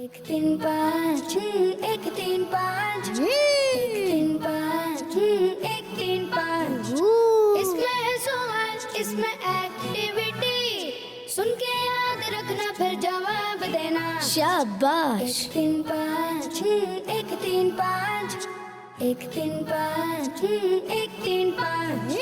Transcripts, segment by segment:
एक तीन पाँच एक तीन पाँच एक तीन पाँच इसमें है सवाल इसमें एक्टिविटी सुन के याद रखना फिर जवाब देना शाबाश। एक तीन पाँच एक तीन पाँच एक तीन पाँच एक तीन पाँच।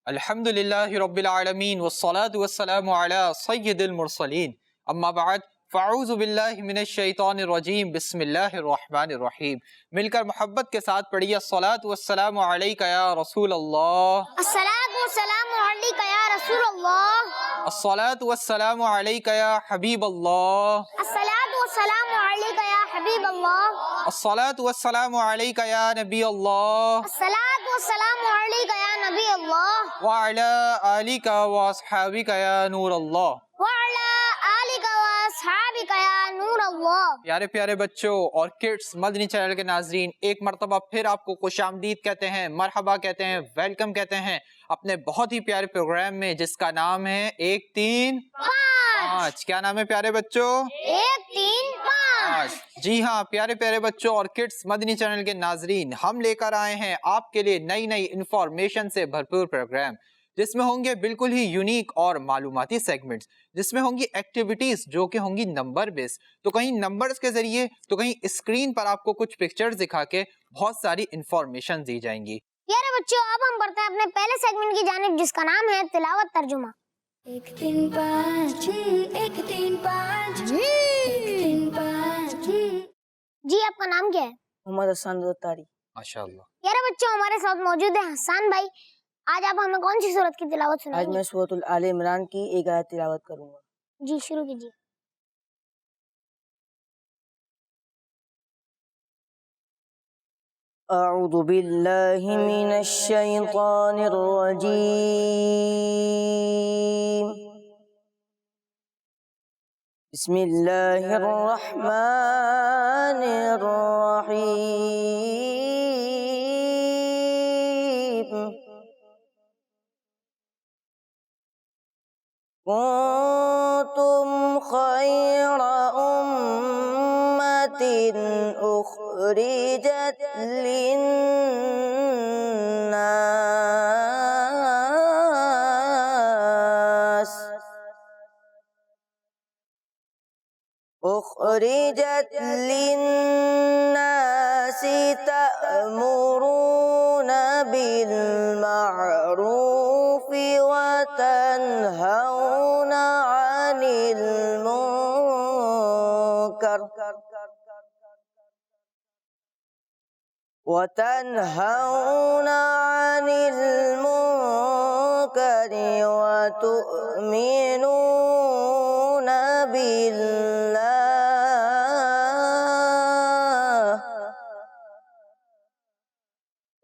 अल्हम्दुलिल्लाहि रब्बिल आलमीन वस्सलातु वस्सलामु अला सय्यिदिल मुरसलीन अम्मा बाद फ़अऊज़ु बिल्लाहि मिनश शैतानिर रजीम बिस्मिल्लाहिर रहमानिर रहीम। मिलकर मोहब्बत के साथ पढ़िए अस्सलातु वस्सलामु अलैका या रसूल अल्लाह, अस्सलातु वस्सलामु अलैका या रसूल अल्लाह, अस्सलातु वस्सलामु अलैका या हबीब अल्लाह, अस्सलातु वस्सलामु अलैका या हबीब अल्लाह, अस्सलातु वस्सलामु अलैका या नबी अल्लाह, अस्सलातु वस्सलामु अलैका या नबी अल्लाह, व अला आलिका व अस्हाबिका या नूर अल्लाह, व अला आलिका व अस्हाबिका या नूर अल्लाह। प्यारे प्यारे बच्चों और किड्स मदनी चैनल के नाजरीन, एक मरतबा फिर आपको खुशामदीद कहते हैं, मरहबा कहते हैं, वेलकम कहते हैं अपने बहुत ही प्यारे प्रोग्राम में जिसका नाम है एक तीन पाँच। क्या नाम है प्यारे बच्चों? एक तीन पाँच। जी हाँ प्यारे प्यारे बच्चों और किड्स मदनी चैनल के नाजरीन, हम लेकर आए हैं आपके लिए नई नई इंफॉर्मेशन से भरपूर प्रोग्राम जिसमें होंगे बिल्कुल ही यूनिक और मालूमाती सेगमेंट्स, जिसमें होंगी एक्टिविटीज जो कि होंगी नंबर बेस्ड, तो कहीं नंबर्स के जरिए तो कहीं स्क्रीन पर आपको कुछ पिक्चर्स दिखा के बहुत सारी इंफॉर्मेशन दी जाएंगी। प्यारे बच्चों, अब हम बढ़ते हैं अपने पहले सेगमेंट की जानिब जिसका नाम है तिलावत तर्जुमा। एक तीन पाँच एक तीन पाँच एक तीन पाँच। जी आपका नाम क्या है? मोहम्मद हसन ज़ोतारी। माशाअल्लाह। प्यारे बच्चों, हमारे साथ मौजूद है हसन भाई। आज आप हमें कौन सी सूरत की तिलावत आज सुनाएंगे? मैं सूरतुल आले इमरान की एक आयत तिलावत करूंगा। जी शुरू कीजिए। अऊज़ु बिल्लाहि मिनश शैतानिर रजीम। बिस्मिल्लाहिर रहमानिर रहीम। कुन्तुम खैरा उम्मतिन उखरिजत लिन्नास तअमुरूना बिल मअरूफि व तनहौना अनिल मुनकर व तु'मिनूना बिल्लाह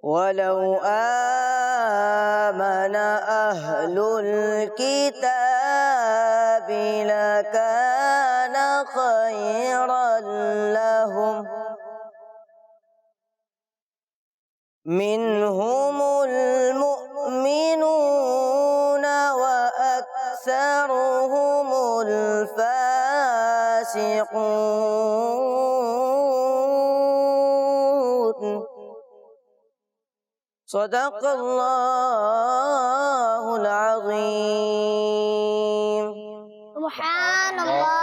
वलौ आमना अहलुल किताबि लकाना खैरन लहुम मिनहुमुल मुमिनूना व अक्सरुहुमुल फासिकून। सदक़ल्लाहुल अज़ीम। सुभान अल्लाह।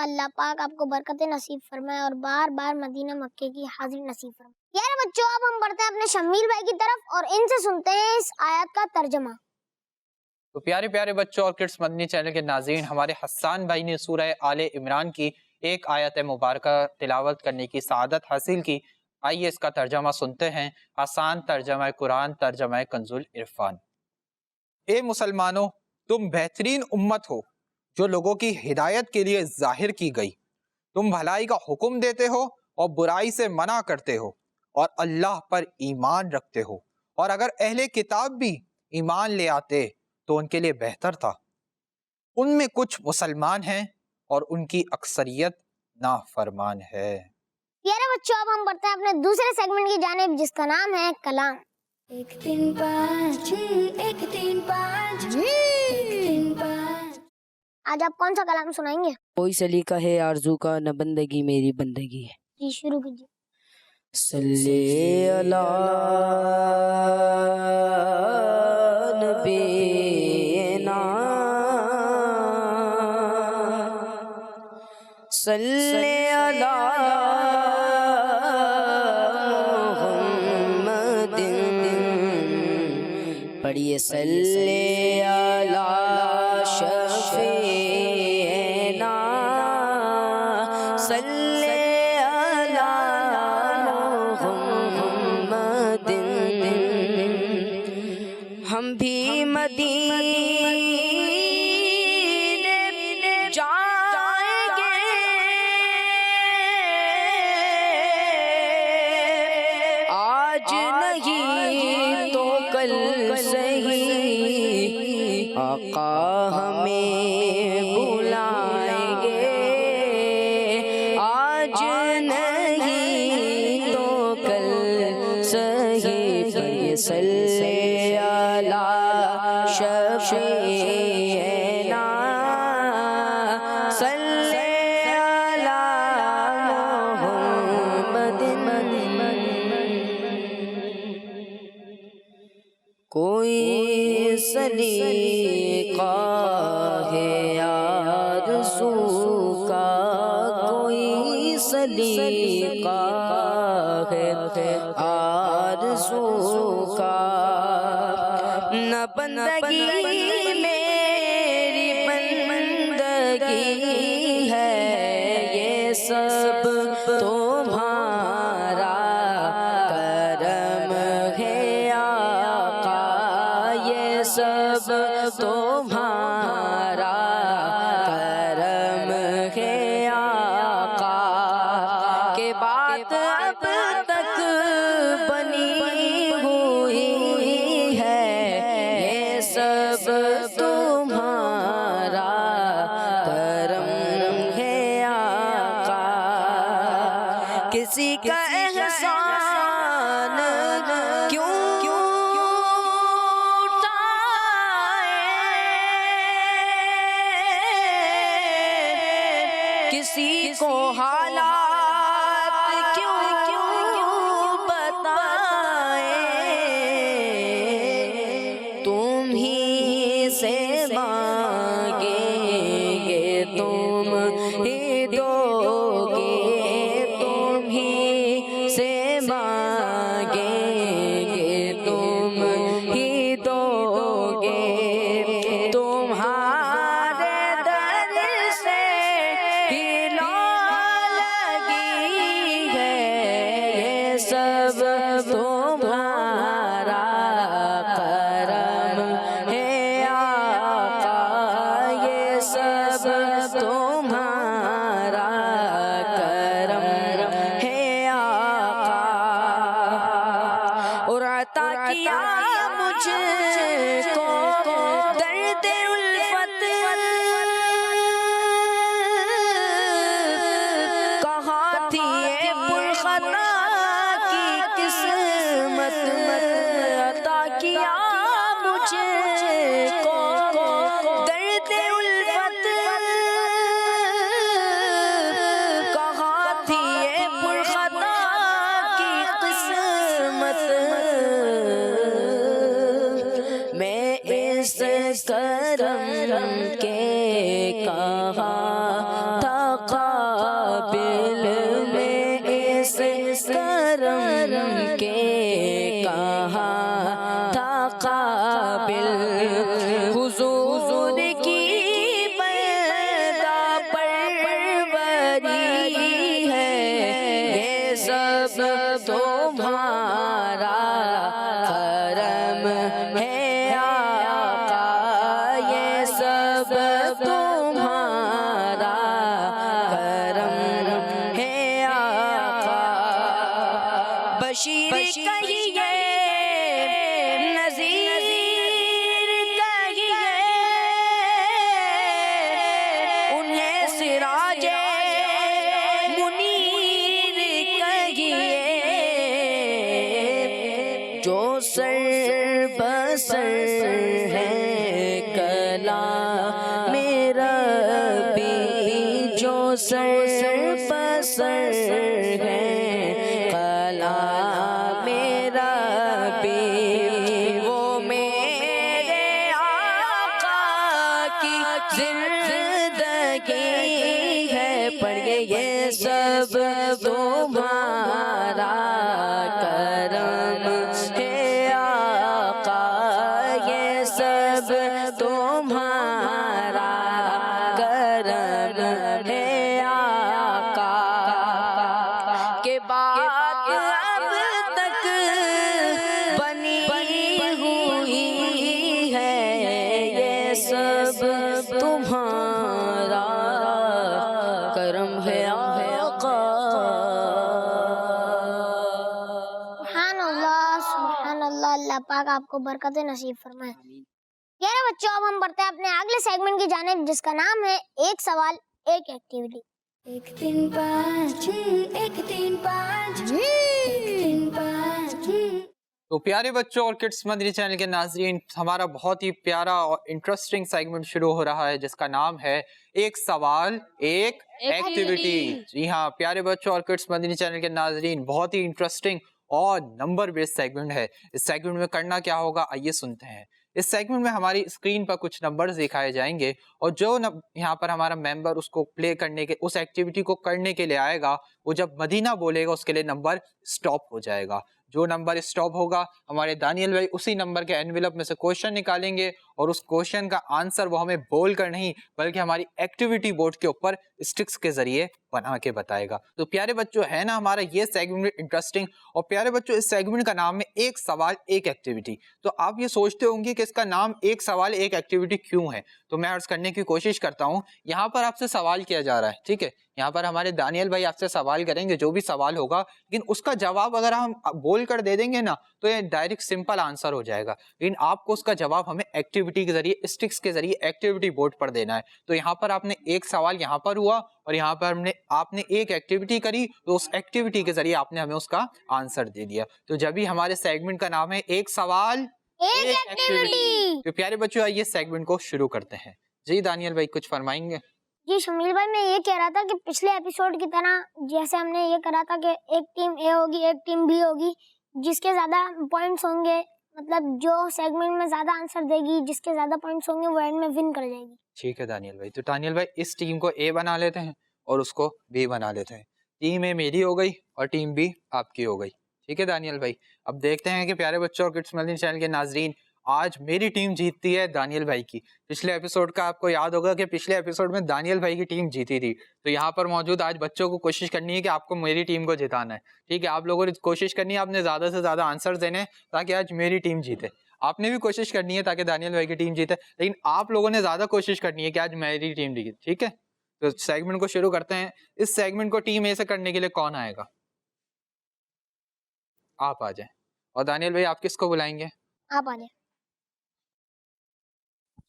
अल्लाह पाक आपको बरकतें नसीब फरमाए और बार बार मदीना मक्के की हाजिरी नसीब फरमाए। यार बच्चों, अब हम बढ़ते हैं अपने शम्मील भाई की तरफ और इनसे सुनते हैं इस आयत का तर्जुमा। तो प्यारे प्यारे बच्चों और किड्स मदनी चैनल के नाज़रीन, हमारे हसन भाई ने सूरह आले इमरान की एक आयत मुबारक तिलावत करने की सआदत हासिल की। आइए इसका तर्जमा सुनते हैं। आसान तर्जमा कुरान, तर्जमा कंजुल इरफान। ए मुसलमानों, तुम बेहतरीन उम्मत हो जो लोगों की हिदायत के लिए जाहिर की गई। तुम भलाई का हुक्म देते हो और बुराई से मना करते हो और अल्लाह पर ईमान रखते हो, और अगर अहले किताब भी ईमान ले आते तो उनके लिए बेहतर था। उनमें कुछ मुसलमान हैं और उनकी अक्सरियत नाफरमान है। प्यारे बच्चों, अब हम बढ़ते हैं अपने दूसरे सेगमेंट की जानिब जिसका नाम है कलाम। एक तीन पाँच एक तीन पाँच एक तीन पाँच। आज आप कौन सा कलाम सुनाएंगे? कोई सलीका है आरज़ू का न बंदगी मेरी बंदगी है। जी शुरू कीजिए। सल्ले अला नबीना सल्ले अला मुहम्मदिन। पढ़िए सल्ले अला शफीना सल्ले अला मुहम्मदिन। हम भी मदीने जाएंगे आज नहीं तो कल सही आका हमें बुलाएंगे आज नहीं तो कल सही। पढ़िए सल्ले अला शफीना सल्ले अला मुहम्मदिन। कोई सलीका है आरज़ू का कोई सलीका है आरज़ू का न बंदगी मेरी बंदगी है ये सब तुम्हारा करम है आका ये सब तुम्हारा करम है आका। के बात अब तक बनी हुई है ये सब तुम्हारा करम है आका। किसी का एहसान क्यों उठाए किसी को हालात क्यों बताए तुम ही से मांगेंगे तुम ही दोगे तुम ही से मांगेंगे तुम ही दोगे तुम्हारे दर से ही लो लगी है ये सब तुम्हारा करम है आका ये सब तुम्हारा करम है आका। और अता किया मुझको दर्द उल्फत कहाँ थी ये पुरखता की किस्मत अता किया मुझको दर्द उल्फत कहाँ थी ये पुरखता की किस्मत। मैं इस करम के कहाँ था काबिल में इस करम के कहाँ था काबिल हुजूर की पैदा परवरी है ये सब तुम्हारा करम है आका ये सब तुम्हारा करम है आका। बशीर कहिए नज़ीर कहिए उन्हें सिराजे मुनीर कहिए जो सर बसर है कला मेरा सिर पसर है कलाम मेरा भी, वो मेरे आका की जिंदगी है। पढ़िए ये सब तुम्हारा करम है आका, ये सब तुम्हारा करम है आका। के बात अब तक बनी हुई है, ये सब तुम्हारा करम है आका। सुभान अल्लाह, अल्लाह पाक आपको बरकतें नसीब फरमाए। यार बच्चों, अब हम बढ़ते हैं अपने अगले सेगमेंट की जानिब, जिसका नाम है एक सवाल एक एक्टिविटी। 1 3 5 1 3 5 1 3 5। तो प्यारे बच्चों और किड्स मदनी चैनल के नाजरीन, हमारा बहुत ही प्यारा और इंटरेस्टिंग सेगमेंट शुरू हो रहा है जिसका नाम है एक सवाल एक एक्टिविटी। जी हाँ प्यारे बच्चों और किड्स मदनी चैनल के नाजरीन, बहुत ही इंटरेस्टिंग और नंबर बेस्ड सेगमेंट है। इस सेगमेंट में करना क्या होगा, आइए सुनते हैं। इस सेगमेंट में हमारी स्क्रीन पर कुछ नंबर्स दिखाए जाएंगे और जो यहाँ पर हमारा मेंबर उसको प्ले करने के, उस एक्टिविटी को करने के लिए आएगा, वो जब मदीना बोलेगा उसके लिए नंबर स्टॉप हो जाएगा। जो नंबर स्टॉप होगा, हमारे दानियल भाई उसी नंबर के एनवेलप में से क्वेश्चन निकालेंगे और उस क्वेश्चन का आंसर वो हमें बोल कर नहीं बल्कि हमारी एक्टिविटी बोर्ड के ऊपर स्टिक्स के जरिए बना के बताएगा। तो प्यारे बच्चों है ना हमारा ये सेगमेंट इंटरेस्टिंग। और प्यारे बच्चों इस सेगमेंट का नाम है एक सवाल एक एक्टिविटी। तो आप ये सोचते होंगे कि इसका नाम एक सवाल एक एक्टिविटी क्यों है, तो मैं अर्ज करने की कोशिश करता हूँ। यहाँ पर आपसे सवाल किया जा रहा है, ठीक है, यहाँ पर हमारे दानियल भाई आपसे सवाल करेंगे, जो भी सवाल होगा, लेकिन उसका जवाब अगर हम बोल कर दे देंगे ना तो ये डायरेक्ट सिंपल आंसर हो जाएगा, लेकिन आपको उसका जवाब हमें एक्टिविटी के जरिए, स्टिक्स के जरिए एक्टिविटी बोर्ड पर देना है। तो यहाँ पर आपने एक सवाल यहाँ पर हुआ और यहाँ पर आपने एक एक्टिविटी करी, तो उस एक्टिविटी के जरिए आपने हमें उसका आंसर दे दिया। तो जब भी हमारे सेगमेंट का नाम है एक सवाल एक एक्टिविटी। तो प्यारे बच्चों आइए सेगमेंट को शुरू करते हैं। जी दानियल भाई कुछ फरमाएंगे? जी शमील भाई, मैं ये कह रहा था कि पिछले एपिसोड की तरह जैसे हमने ये करा था कि एक टीम ए होगी एक टीम बी होगी, जिसके ज्यादा पॉइंट्स होंगे, मतलब जो सेगमेंट में ज्यादा आंसर देगी, जिसके ज्यादा पॉइंट्स होंगे वो एंड में विन कर जाएगी। ठीक है दानियल भाई। तो दानियल भाई इस टीम को ए बना लेते हैं और उसको बी बना लेते हैं। टीम ए मेरी हो गई और टीम बी आपकी हो गई। ठीक है दानियल भाई। अब देखते हैं कि प्यारे बच्चों और किड्स मदनी चैनल के नाजरीन, आज मेरी टीम जीतती है दानियल भाई की। पिछले एपिसोड का आपको याद होगा कि पिछले एपिसोड में दानियल भाई की टीम जीती थी। तो यहाँ पर मौजूद आज बच्चों को कोशिश करनी है कि आपको मेरी टीम को जिताना है। ठीक है, आप लोगों ने कोशिश करनी है, आपने ज्यादा से ज्यादा आंसर देने ताकि आज मेरी टीम जीते। आपने भी कोशिश करनी है ताकि दानियल भाई की टीम जीते, लेकिन आप लोगों ने ज्यादा कोशिश करनी है कि आज मेरी टीम जीते। ठीक है, तो सेगमेंट को शुरू करते हैं। इस सेगमेंट को टीम ए से करने के लिए कौन आएगा? आप आ जाए। और दानियल भाई आप किसको बुलाएंगे? आप आ जाए।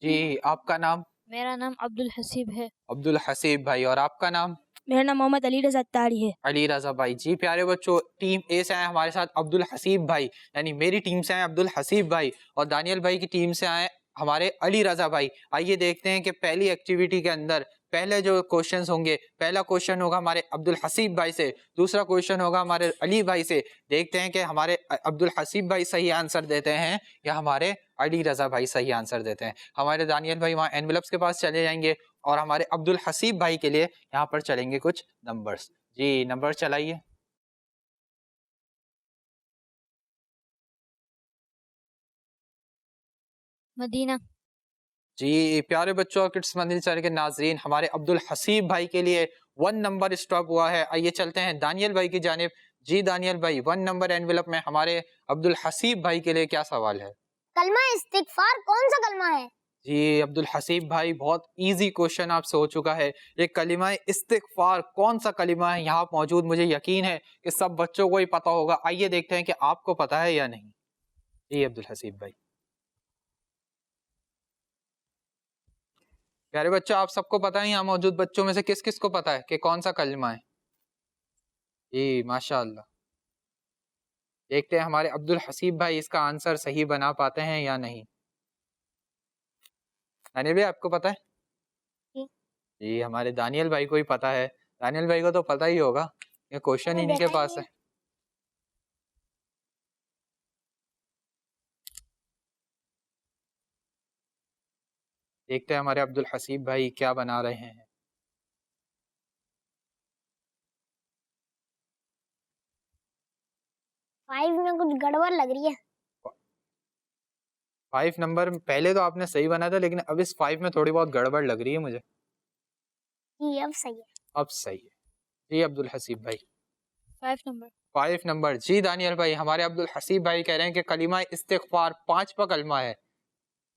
जी आपका नाम? मेरा नाम अब्दुल हसीब है। अब्दुल हसीब भाई। और आपका नाम? मेरा नाम मोहम्मद अली रज़ा अत्तारी है। अली रज़ा भाई। जी प्यारे बच्चों, टीम ए से आए हमारे साथ अब्दुल हसीब भाई, यानी मेरी टीम से आए अब्दुल हसीब भाई, और दानियल भाई की टीम से आए हमारे अली रज़ा भाई। आइए देखते हैं कि पहली एक्टिविटी के अंदर पहले जो क्वेश्चंस होंगे, पहला क्वेश्चन होगा हमारे अब्दुल हसीब भाई से, दूसरा क्वेश्चन होगा हमारे अली भाई से। देखते हैं कि हमारे अब्दुल हसीब भाई सही आंसर देते हैं या हमारे अली रज़ा भाई सही आंसर देते हैं। हमारे दानियल भाई वहाँ एनवेलप्स के पास चले जाएंगे और हमारे अब्दुल हसीब भाई के लिए यहाँ पर चलेंगे कुछ नंबर्स। जी नंबर चलाइए। मदीना। जी प्यारे बच्चों और किड्स मदनी चैनल के नाजरीन, हमारे अब्दुल हसीब भाई के लिए 1 नंबर स्टॉप हुआ है। आइए चलते हैं दानियल भाई की जानिब। जी दानियल भाई, 1 नंबर एनवेलप में हमारे अब्दुल हसीब भाई के लिए क्या सवाल है? कलमा इस्तिगफार कौन सा कलमा है? जी अब्दुल हसीब भाई, बहुत इजी क्वेश्चन आपसे हो चुका है। ये कलिमा इस्तिगफार कौन सा कलिमा है? यहाँ मौजूद मुझे यकीन है कि सब बच्चों को ही पता होगा। आइए देखते हैं कि आपको पता है या नहीं। जी अब्दुल हसीब भाई। प्यारे बच्चों, आप सबको पता है, यहाँ मौजूद बच्चों में से किस किस को पता है कि कौन सा कलमा है? जी माशाअल्लाह। देखते हैं हमारे अब्दुल हसीब भाई इसका आंसर सही बना पाते हैं या नहीं। दानियल भाई आपको पता है? जी हमारे दानियल भाई को ही पता है। दानियल भाई को तो पता ही होगा, ये क्वेश्चन इन्हीं के पास है। देखते हैं हमारे अब्दुल हसीब भाई क्या बना रहे हैं। फाइव में कुछ गड़बड़ लग रही है। 5 नंबर पहले तो आपने सही बनाया था, लेकिन अब इस 5 में थोड़ी बहुत गड़बड़ लग रही है मुझे। जी अब सही है। अब सही है जी अब्दुल हसीब भाई। 5 नंबर। 5 नंबर जी दानियल भाई। हमारे अब्दुल हसीब भाई कह रहे हैं कि कलीमा इस्तिग़फ़ार 5वां कलमा है।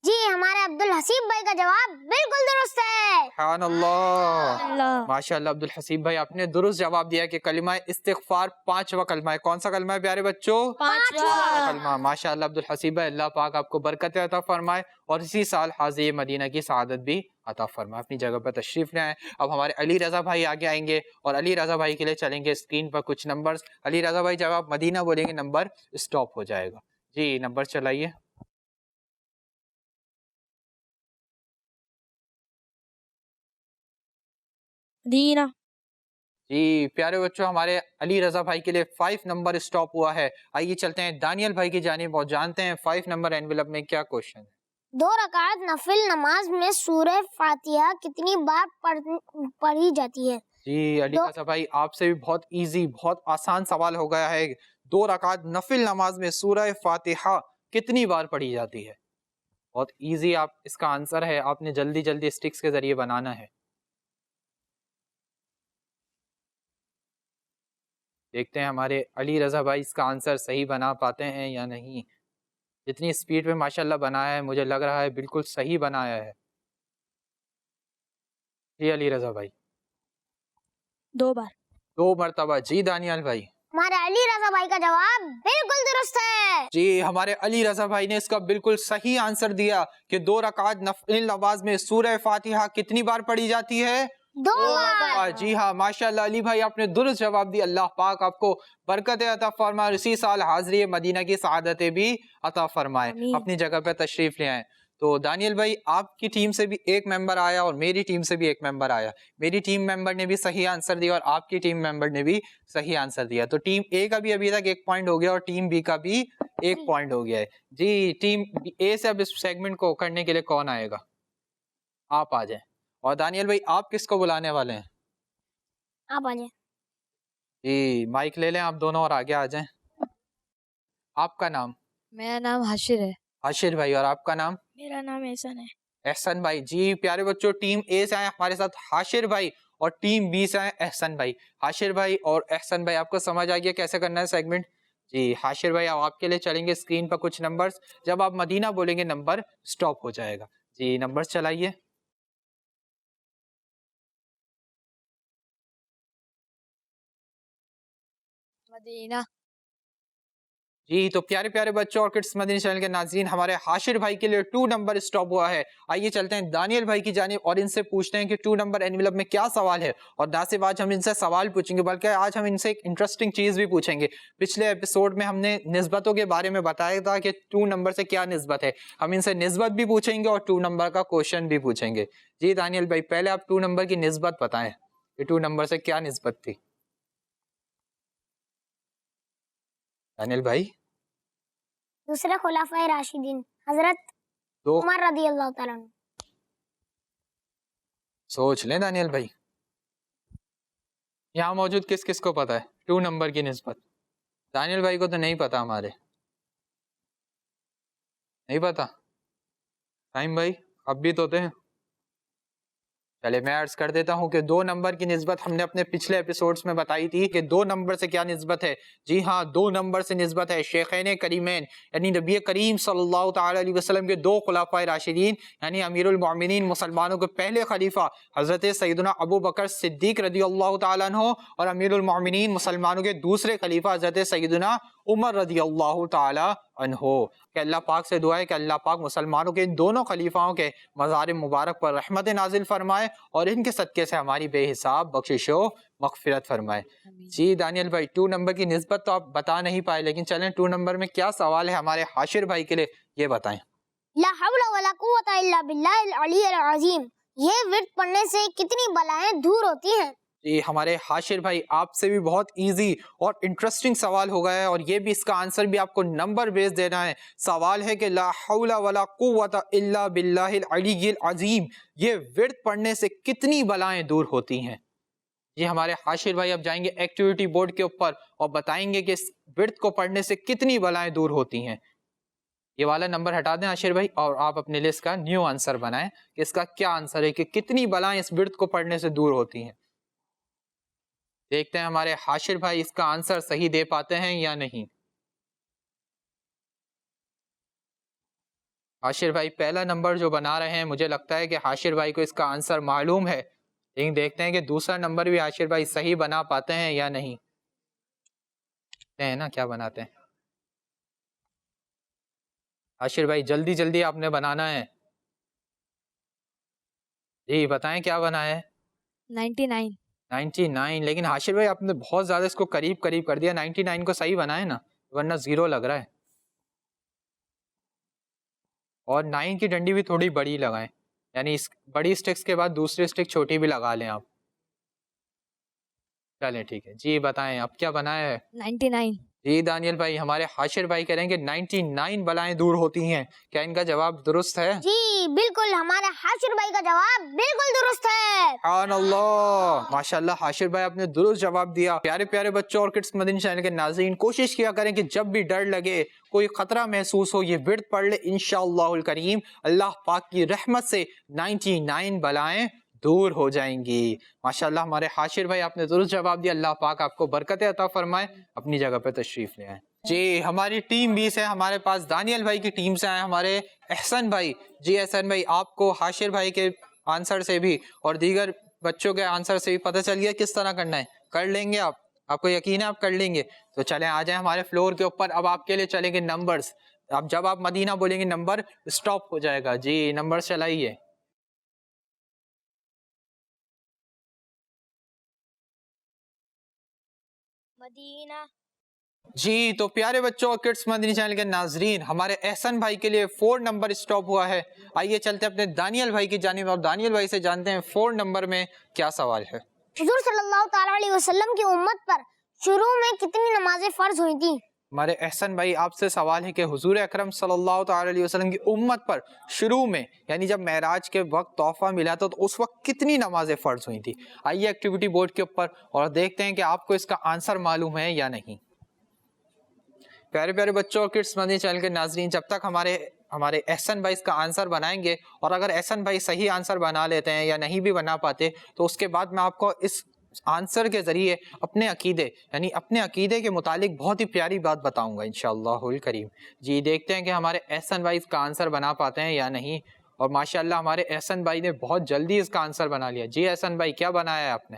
जी हमारे अब्दुल हसीब भाई का जवाब बिल्कुल दुरुस्त है। सुभान अल्लाह, अल्लाह। माशाअल्लाह अब्दुल हसीब भाई आपने दुरुस्त जवाब दिया कि कलीमा इस्तिग़फ़ार 5वां कलमा है। कौन सा कलमा है प्यारे बच्चों? 5वां कलमा। माशाअल्लाह अब्दुल हसीब भाई, अल्लाह पाक आपको बरकत अता फरमाए और इसी साल हाज़िर मदीना की सआदत भी अता फरमाए। अपनी जगह पर तशरीफ ले आए। अब हमारे अली रज़ा भाई आगे आएंगे और अली रज़ा भाई के लिए चलेंगे स्क्रीन पर कुछ नंबर्स। अली रज़ा भाई जब आप मदीना बोलेंगे नंबर स्टॉप हो जाएगा। जी नंबर चलाइए। मदीना। जी प्यारे बच्चों, हमारे अली रज़ा भाई के लिए 5 नंबर स्टॉप हुआ है। आइए चलते हैं दानियल भाई की जानिब और जानते हैं 5 नंबर एनवेलप में क्या क्वेश्चन है। 2 रकात नफिल नमाज में सूरह फातिहा कितनी बार पढ़ी जाती है? जी अली रज़ा भाई, आपसे भी बहुत इजी, बहुत आसान सवाल हो गया है। 2 रकात नफिल नमाज में सूरह फातिहा कितनी बार पढ़ी जाती है? बहुत इजी आप इसका आंसर है, आपने जल्दी जल्दी स्टिक्स के जरिए बनाना है। देखते हैं हमारे अली रज़ा भाई इसका आंसर सही बना पाते हैं या नहीं। जितनी स्पीड में माशाल्लाह बनाया है, मुझे लग रहा है बिल्कुल सही बनाया है। जी अली रज़ा भाई। 2 बार। 2 मरतबा। जी दानियल भाई। हमारे अली रज़ा भाई का जवाब बिल्कुल दुरुस्त है। जी हमारे अली रज़ा भाई ने इसका बिल्कुल सही आंसर दिया कि 2 रकात नफिल नमाज में सूरह फातिहा कितनी बार पढ़ी जाती है? 2 बार। जी हाँ माशाल्लाह अली भाई आपने दुरुस्त जवाब दिया। अल्लाह पाक आपको बरकत अता फरमाए, इसी साल हाज़िरी मदीना की सआदतें भी अता फरमाए। अपनी जगह पे तशरीफ ले आए। तो दानियल भाई आपकी टीम से भी एक मेंबर आया और मेरी टीम से भी एक मेंबर आया। मेरी टीम मेंबर ने भी सही आंसर दिया और आपकी टीम मेंबर ने भी सही आंसर दिया। तो टीम ए का भी अभी तक 1 पॉइंट हो गया और टीम बी का भी 1 पॉइंट हो गया है। जी टीम ए से अब इस सेगमेंट को करने के लिए कौन आएगा? आप आ जाए। और दानियल भाई आप किसको बुलाने वाले हैं? आप आ जाए। जी माइक ले लें आप दोनों और आगे आ जाएं। आपका नाम? मेरा नाम हाशिर है। हाशिर भाई। और आपका नाम? मेरा नाम एहसन है। एहसन भाई। जी प्यारे बच्चों, टीम ए से आए हमारे साथ हाशिर भाई और टीम बी से आए एहसन भाई। हाशिर भाई और एहसन भाई आपको समझ आ गया कैसे करना है सेगमेंट? जी हाशिर भाई अब आपके लिए चलेंगे स्क्रीन पर कुछ नंबर्स। जब आप मदीना बोलेंगे नंबर स्टॉप हो जाएगा। जी नंबर्स चलाइए। मदीना। जी तो प्यारे प्यारे बच्चों और किड्स मदनी चैनल के नाज़रीन, हमारे हाशिर भाई के लिए 2 नंबर स्टॉप हुआ है। आइए चलते हैं दानियल भाई की जानिब और इनसे पूछते हैं कि 2 नंबर एनवेलप में क्या सवाल है। और ना सिर्फ आज हम इनसे सवाल पूछेंगे बल्कि आज हम इनसे एक इंटरेस्टिंग चीज़ भी पूछेंगे। पिछले एपिसोड में हमने निस्बतों के बारे में बताया था कि 2 नंबर से क्या निस्बत है। हम इनसे निस्बत भी पूछेंगे और 2 नंबर का क्वेश्चन भी पूछेंगे। जी दानियल भाई पहले आप 2 नंबर की निस्बत बताएं कि 2 नंबर से क्या निस्बत थी। दानियल भाई। दूसरे खुलाफाए राशिदीन हजरत उमर रदियल्लाहु ताला अन्हु। सोच लें दानियल भाई। यहाँ मौजूद किस किस को पता है 2 नंबर की निस्बत? दानियल भाई को तो नहीं पता, हमारे नहीं पता। टाइम भाई अब भी तो थे। चले मैं अर्ज कर देता हूँ कि 2 नंबर की निस्बत हमने अपने पिछले एपिसोड्स में बताई थी कि 2 नंबर से क्या निस्बत है। जी हाँ 2 नंबर से निस्बत है शेखैन करीमैन यानी नबी करीम सल्लल्लाहु ताला अलैहि वसल्लम के 2 खुलाफाए राशिदीन यानी अमीरुल मोमिनीन मुसलमानों के पहले खलीफा हजरत सैयदना अबू बकर सिद्दीक रदियल्लाहु ताला अन्हु और अमीरुल मोमिनीन मुसलमानों के दूसरे खलीफा हजरत सैयदना उमर रदियल्लाहु ताला अन्हु। कि अल्लाह पाक से दुआ है कि अल्लाह पाक मुसलमानों के इन दोनों खलीफाओं के मज़ार मुबारक पर रहमत नाजिल फरमाए और इनके सदक़े से हमारी बेहिसाब बख्शिश व मग़फ़िरत फरमाए। जी दानियल भाई 2 नंबर की निस्बत तो आप बता नहीं पाए, लेकिन चलें 2 नंबर में क्या सवाल है हमारे हाशिर भाई के लिए ये बताएं। ला हौला वला कुव्वता इल्ला बिल्लाहिल अलील अज़ीम। ये विर्द पढ़ने से कितनी बलाएं दूर होती हैं? जी हमारे हाशिर भाई, आपसे भी बहुत इजी और इंटरेस्टिंग सवाल हो गया है और ये भी इसका आंसर भी आपको नंबर बेस देना है। सवाल है कि ला हौला वला कुव्वता इल्ला बिल्लाहिल अलीय्यिल अज़ीम, ये विर्द पढ़ने से कितनी बलाएं दूर होती हैं। ये हमारे हाशिर भाई अब जाएंगे एक्टिविटी बोर्ड के ऊपर और बताएंगे कि इस विर्द को पढ़ने से कितनी बलाएं दूर होती हैं। ये वाला नंबर हटा दें हाशिर भाई और आप अपने लिए इसका न्यू आंसर बनाएं कि इसका क्या आंसर है कि कितनी बलाएं इस विर्द को पढ़ने से दूर होती हैं। देखते हैं हमारे हाशिर भाई इसका आंसर सही दे पाते हैं या नहीं। हाशिर भाई पहला नंबर जो बना रहे हैं, मुझे लगता है कि हाशिर भाई को इसका आंसर मालूम है, लेकिन देखते हैं कि दूसरा नंबर भी हाशिर भाई सही बना पाते हैं या नहीं। देखते हैं ना क्या बनाते हैं। हाशिर भाई जल्दी जल्दी आपने बनाना है। जी बताएं क्या बना है। 99। 99, लेकिन हाशिर भाई आपने बहुत ज्यादा इसको करीब करीब कर दिया। 99 को सही बनाए ना, वरना 0 लग रहा है। और 9 की डंडी भी थोड़ी बड़ी लगाएं, यानी इस बड़ी स्टिक्स के बाद दूसरी स्टिक छोटी भी लगा लें आप। चलें ठीक है जी, बताएं अब क्या बनाया है। 99। जी दानियल भाई, हमारे हाशिर भाई कह रहे हैं कि 99 बलाएं दूर होती हैं। क्या इनका जवाब दुरुस्त है। जी बिल्कुल, हमारे हाशिर भाई का जवाब बिल्कुल दुरुस्त है। सुभान अल्लाह, माशाल्लाह हाशिर भाई आपने दुरुस्त जवाब दिया। प्यारे प्यारे बच्चों और किड्स मदनी चैनल के नाज़रीन, कोशिश किया करें कि जब भी डर लगे, कोई खतरा महसूस हो, ये विर्द पढ़ ले। इंशाअल्लाहुल करीम अल्लाह पाक की रहमत से 99 बलाएं दूर हो जाएंगी। माशाल्लाह हमारे हाशिर भाई आपने दुरुस्त जवाब दिया। अल्लाह पाक आपको बरकत अता फरमाए। अपनी जगह पे तशरीफ ले आए। जी हमारी टीम बी से हमारे पास दानियल भाई की टीम से आए हमारे एहसन भाई। जी एहसन भाई, आपको हाशिर भाई के आंसर से भी और दीगर बच्चों के आंसर से भी पता चल गया किस तरह करना है। कर लेंगे आप, आपको यकीन है आप कर लेंगे। तो चलें आ जाए हमारे फ्लोर के ऊपर। अब आपके लिए चलेंगे नंबर्स। अब जब आप मदीना बोलेंगे नंबर स्टॉप हो जाएगा। जी नंबर चलाइए। मदीना। जी तो प्यारे बच्चों और किड्स मदनी चैनल के नाजरीन, हमारे एहसन भाई के लिए 4 नंबर स्टॉप हुआ है। आइए चलते हैं अपने दानियल भाई की जानिब और दानियल भाई से जानते हैं 4 नंबर में क्या सवाल है। हुजूर सल्लल्लाहु तआला अलैहि वसल्लम की उम्मत पर शुरू में कितनी नमाजें फर्ज हुई थी। हमारे एहसन भाई आपसे सवाल है कि हुजूर अकरम सल्लल्लाहु तआला अलैहि वसल्लम की उम्मत पर शुरू में, यानी जब मेराज के वक्त तोहफा मिला था, तो उस वक्त कितनी नमाजें फर्ज हुई थी। आइए एक्टिविटी बोर्ड के ऊपर और देखते हैं कि आपको इसका आंसर मालूम है या नहीं। प्यारे प्यारे बच्चों और किड्स मदनी चैनल के नाजरीन, जब तक हमारे एहसन भाई इसका आंसर बनाएंगे, और अगर एहसन भाई सही आंसर बना लेते हैं या नहीं भी बना पाते, तो उसके बाद मैं आपको इस आंसर के जरिए अपने अकीदे, यानी अपने अकीदे के मुतालिक बहुत ही प्यारी बात बताऊंगा इंशाअल्लाहुल करीम। जी देखते हैं कि हमारे एहसन भाई इसका आंसर बना पाते हैं या नहीं। और माशाअल्लाह हमारे एहसन भाई ने बहुत जल्दी इसका आंसर बना लिया। जी एहसन भाई क्या बनाया है आपने।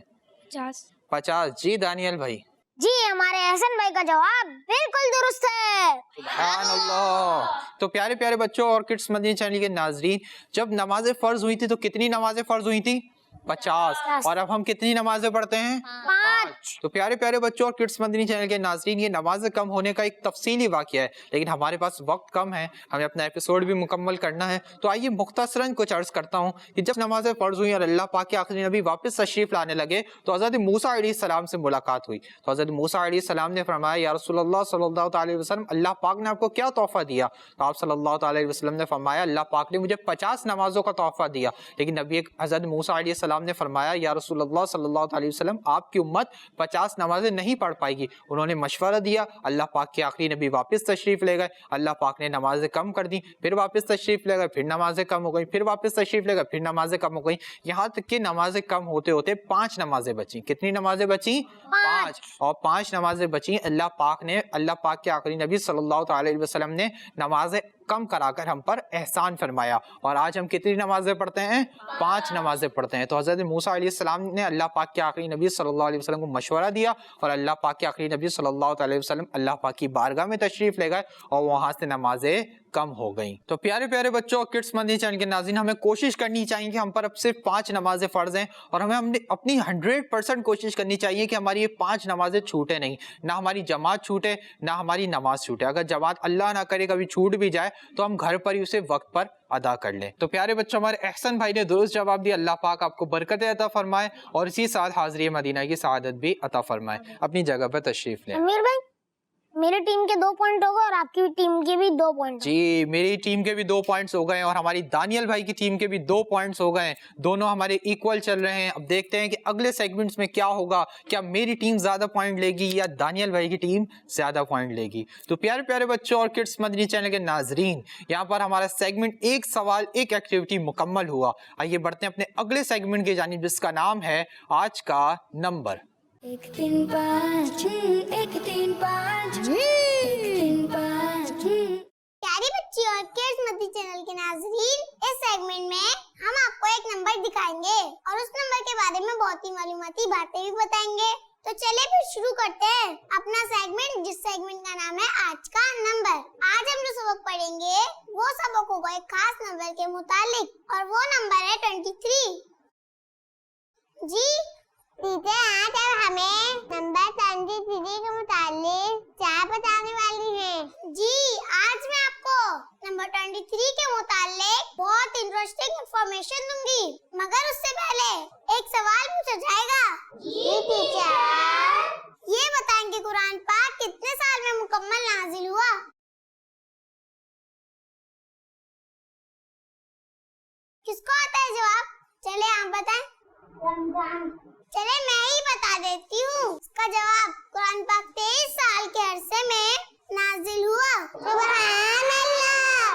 50। जी दानियल भाई। जी हमारे एहसन भाई का जवाब बिल्कुल दुरुस्त है। सुभान अल्लाह। तो प्यारे प्यारे बच्चों और किड्स मदनी चैनल के नाजरीन, जब नमाजें फर्ज हुई थी तो कितनी नमाजें फर्ज हुई थी। 50। और अब हम कितनी नमाजें पढ़ते हैं। 5। तो प्यारे प्यारे बच्चों और किड्स मदनी चैनल के नाजरीन, ये नमाजें कम होने का एक तफसीली वाक़या है, लेकिन हमारे पास वक्त कम है, हमें अपना एपिसोड भी मुकम्मल करना है। तो आइए मुख्तसरन कुछ अर्ज करता हूँ कि जब नमाजें फर्ज हुई और अल्लाह पाक के आखिरी नबी वापस तशरीफ लाने लगे, तो हज़रत मूसा अलैहिस्सलाम से मुलाकात हुई। तो हज़रत मूसा अलैहिस्सलाम ने फरमाया, या रसूलल्लाह सल्लल्लाहु अलैहि वसल्लम, अल्लाह पाक ने आपको क्या तोहफा दिया। तो आप सल्लल्लाहु अलैहि वसल्लम ने फरमाया, अल्लाह पाक ने मुझे 50 नमाजों का तोहफा दिया। लेकिन नबी हज़रत मूसा अलैहिस्सलाम ने फरमाया, या रसूलल्लाह सल्लल्लाहु अलैहि वसल्लम, आपकी उम्मत 50 नमाजें नहीं पढ़ पाएगी। उन्होंने मशवरा दिया, अल्लाह पाक के आखिरी नबी वापस तशरीफ ले गए, अल्लाह पाक ने नमाजें कम कर दी, फिर वापस तशरीफ ले गए, फिर नमाजें कम हो गई, फिर वापस तशरीफ ले गए, फिर नमाजें कम हो गई, यहाँ तक कि नमाजें कम होते होते 5 नमाजें बची। कितनी नमाजें बची। 5। और 5 नमाजें बची। अल्लाह पाक के आखिरी नबी सल्लल्लाहु अलैहि वसल्लम ने नमाजें कम कराकर हम पर एहसान फरमाया। और आज हम कितनी नमाजें पढ़ते हैं। 5 नमाजें पढ़ते हैं। तो हज़रत मूसा अलैहिस्सलाम ने अल्लाह पाक के आखिरी नबी सल्लल्लाहु अलैहि वसल्लम को मशवरा दिया, और अल्लाह पाक के आखिरी नबी सल्लल्लाहु अलैहि वसल्लम अल्लाह पाक की बारगाह में तशरीफ ले गए और वहाँ से नमाजें कम हो गई। तो प्यारे प्यारे बच्चों, किड्स मदनी चैनल के नाज़रीन, हमें कोशिश करनी चाहिए कि हम पर अब सिर्फ 5 नमाजें फ़र्ज हैं और हमने अपनी 100% कोशिश करनी चाहिए कि हमारी ये 5 नमाजें छूटे नहीं, ना हमारी जमात छूटे ना हमारी नमाज छूटे। अगर जमात अल्लाह ना करे कभी छूट भी जाए तो हम घर पर ही उसे वक्त पर अदा कर लें। तो प्यारे बच्चों, हमारे एहसन भाई ने दुरुस्त जवाब दिया। अल्लाह पाक आपको बरकत अता फरमाए और इसी साथ हाज़िरी मदीना की सआदत भी अता फरमाए। अपनी जगह पर तशरीफ लें। अमीर भाई, मेरी टीम के 2 पॉइंट हो गए और आपकी टीम के भी 2 पॉइंट। जी, मेरी टीम के भी 2 पॉइंट्स हो गए और हमारी दानियल भाई की टीम के भी 2 पॉइंट्स हो गए। दोनों हमारे इक्वल चल रहे हैं। अब देखते हैं कि अगले सेगमेंट्स में क्या होगा, क्या मेरी टीम ज्यादा पॉइंट लेगी या दानियल भाई की टीम ज्यादा पॉइंट लेगी। तो प्यारे प्यारे बच्चों और किड्स मदनी चैनल के नाजरीन, यहाँ पर हमारा सेगमेंट एक सवाल एक एक्टिविटी मुकम्मल हुआ। आइए बढ़ते हैं अपने अगले सेगमेंट की जानिब, जिसका नाम है आज का नंबर। 1 3 5 1 3 5 1 3 5। प्यारी बच्ची और किड्स मदनी चैनल के नाज़रीन, इस सेगमेंट में हम आपको एक नंबर दिखाएंगे और उस नंबर के बारे में बहुत ही मालूमाती बातें भी बताएंगे। तो चलिए फिर शुरू करते हैं अपना सेगमेंट, जिस सेगमेंट का नाम है आज का नंबर। आज हम जो सबक पढ़ेंगे वो सबक होगा एक खास नंबर के मुतालिक और वो नंबर है 23। जी टीचर, आज आप हमें नंबर 23 के मुतालिक क्या बताने वाली हैं? जी, आज मैं आपको नंबर 23 के मुतालिक बहुत इंटरेस्टिंग इंफॉर्मेशन दूंगी, मगर उससे पहले एक सवाल पूछा जाएगा। जी टीचर। ये बताएं कि कुरान पाक कितने साल में मुकम्मल नाजिल हुआ? किसको आता है जवाब? चले आप बताएं। रमजान। चले मैं ही बता देती हूँ इसका जवाब। कुरान पाक 23 साल के अरसे में नाजिल हुआ। सुभान अल्लाह।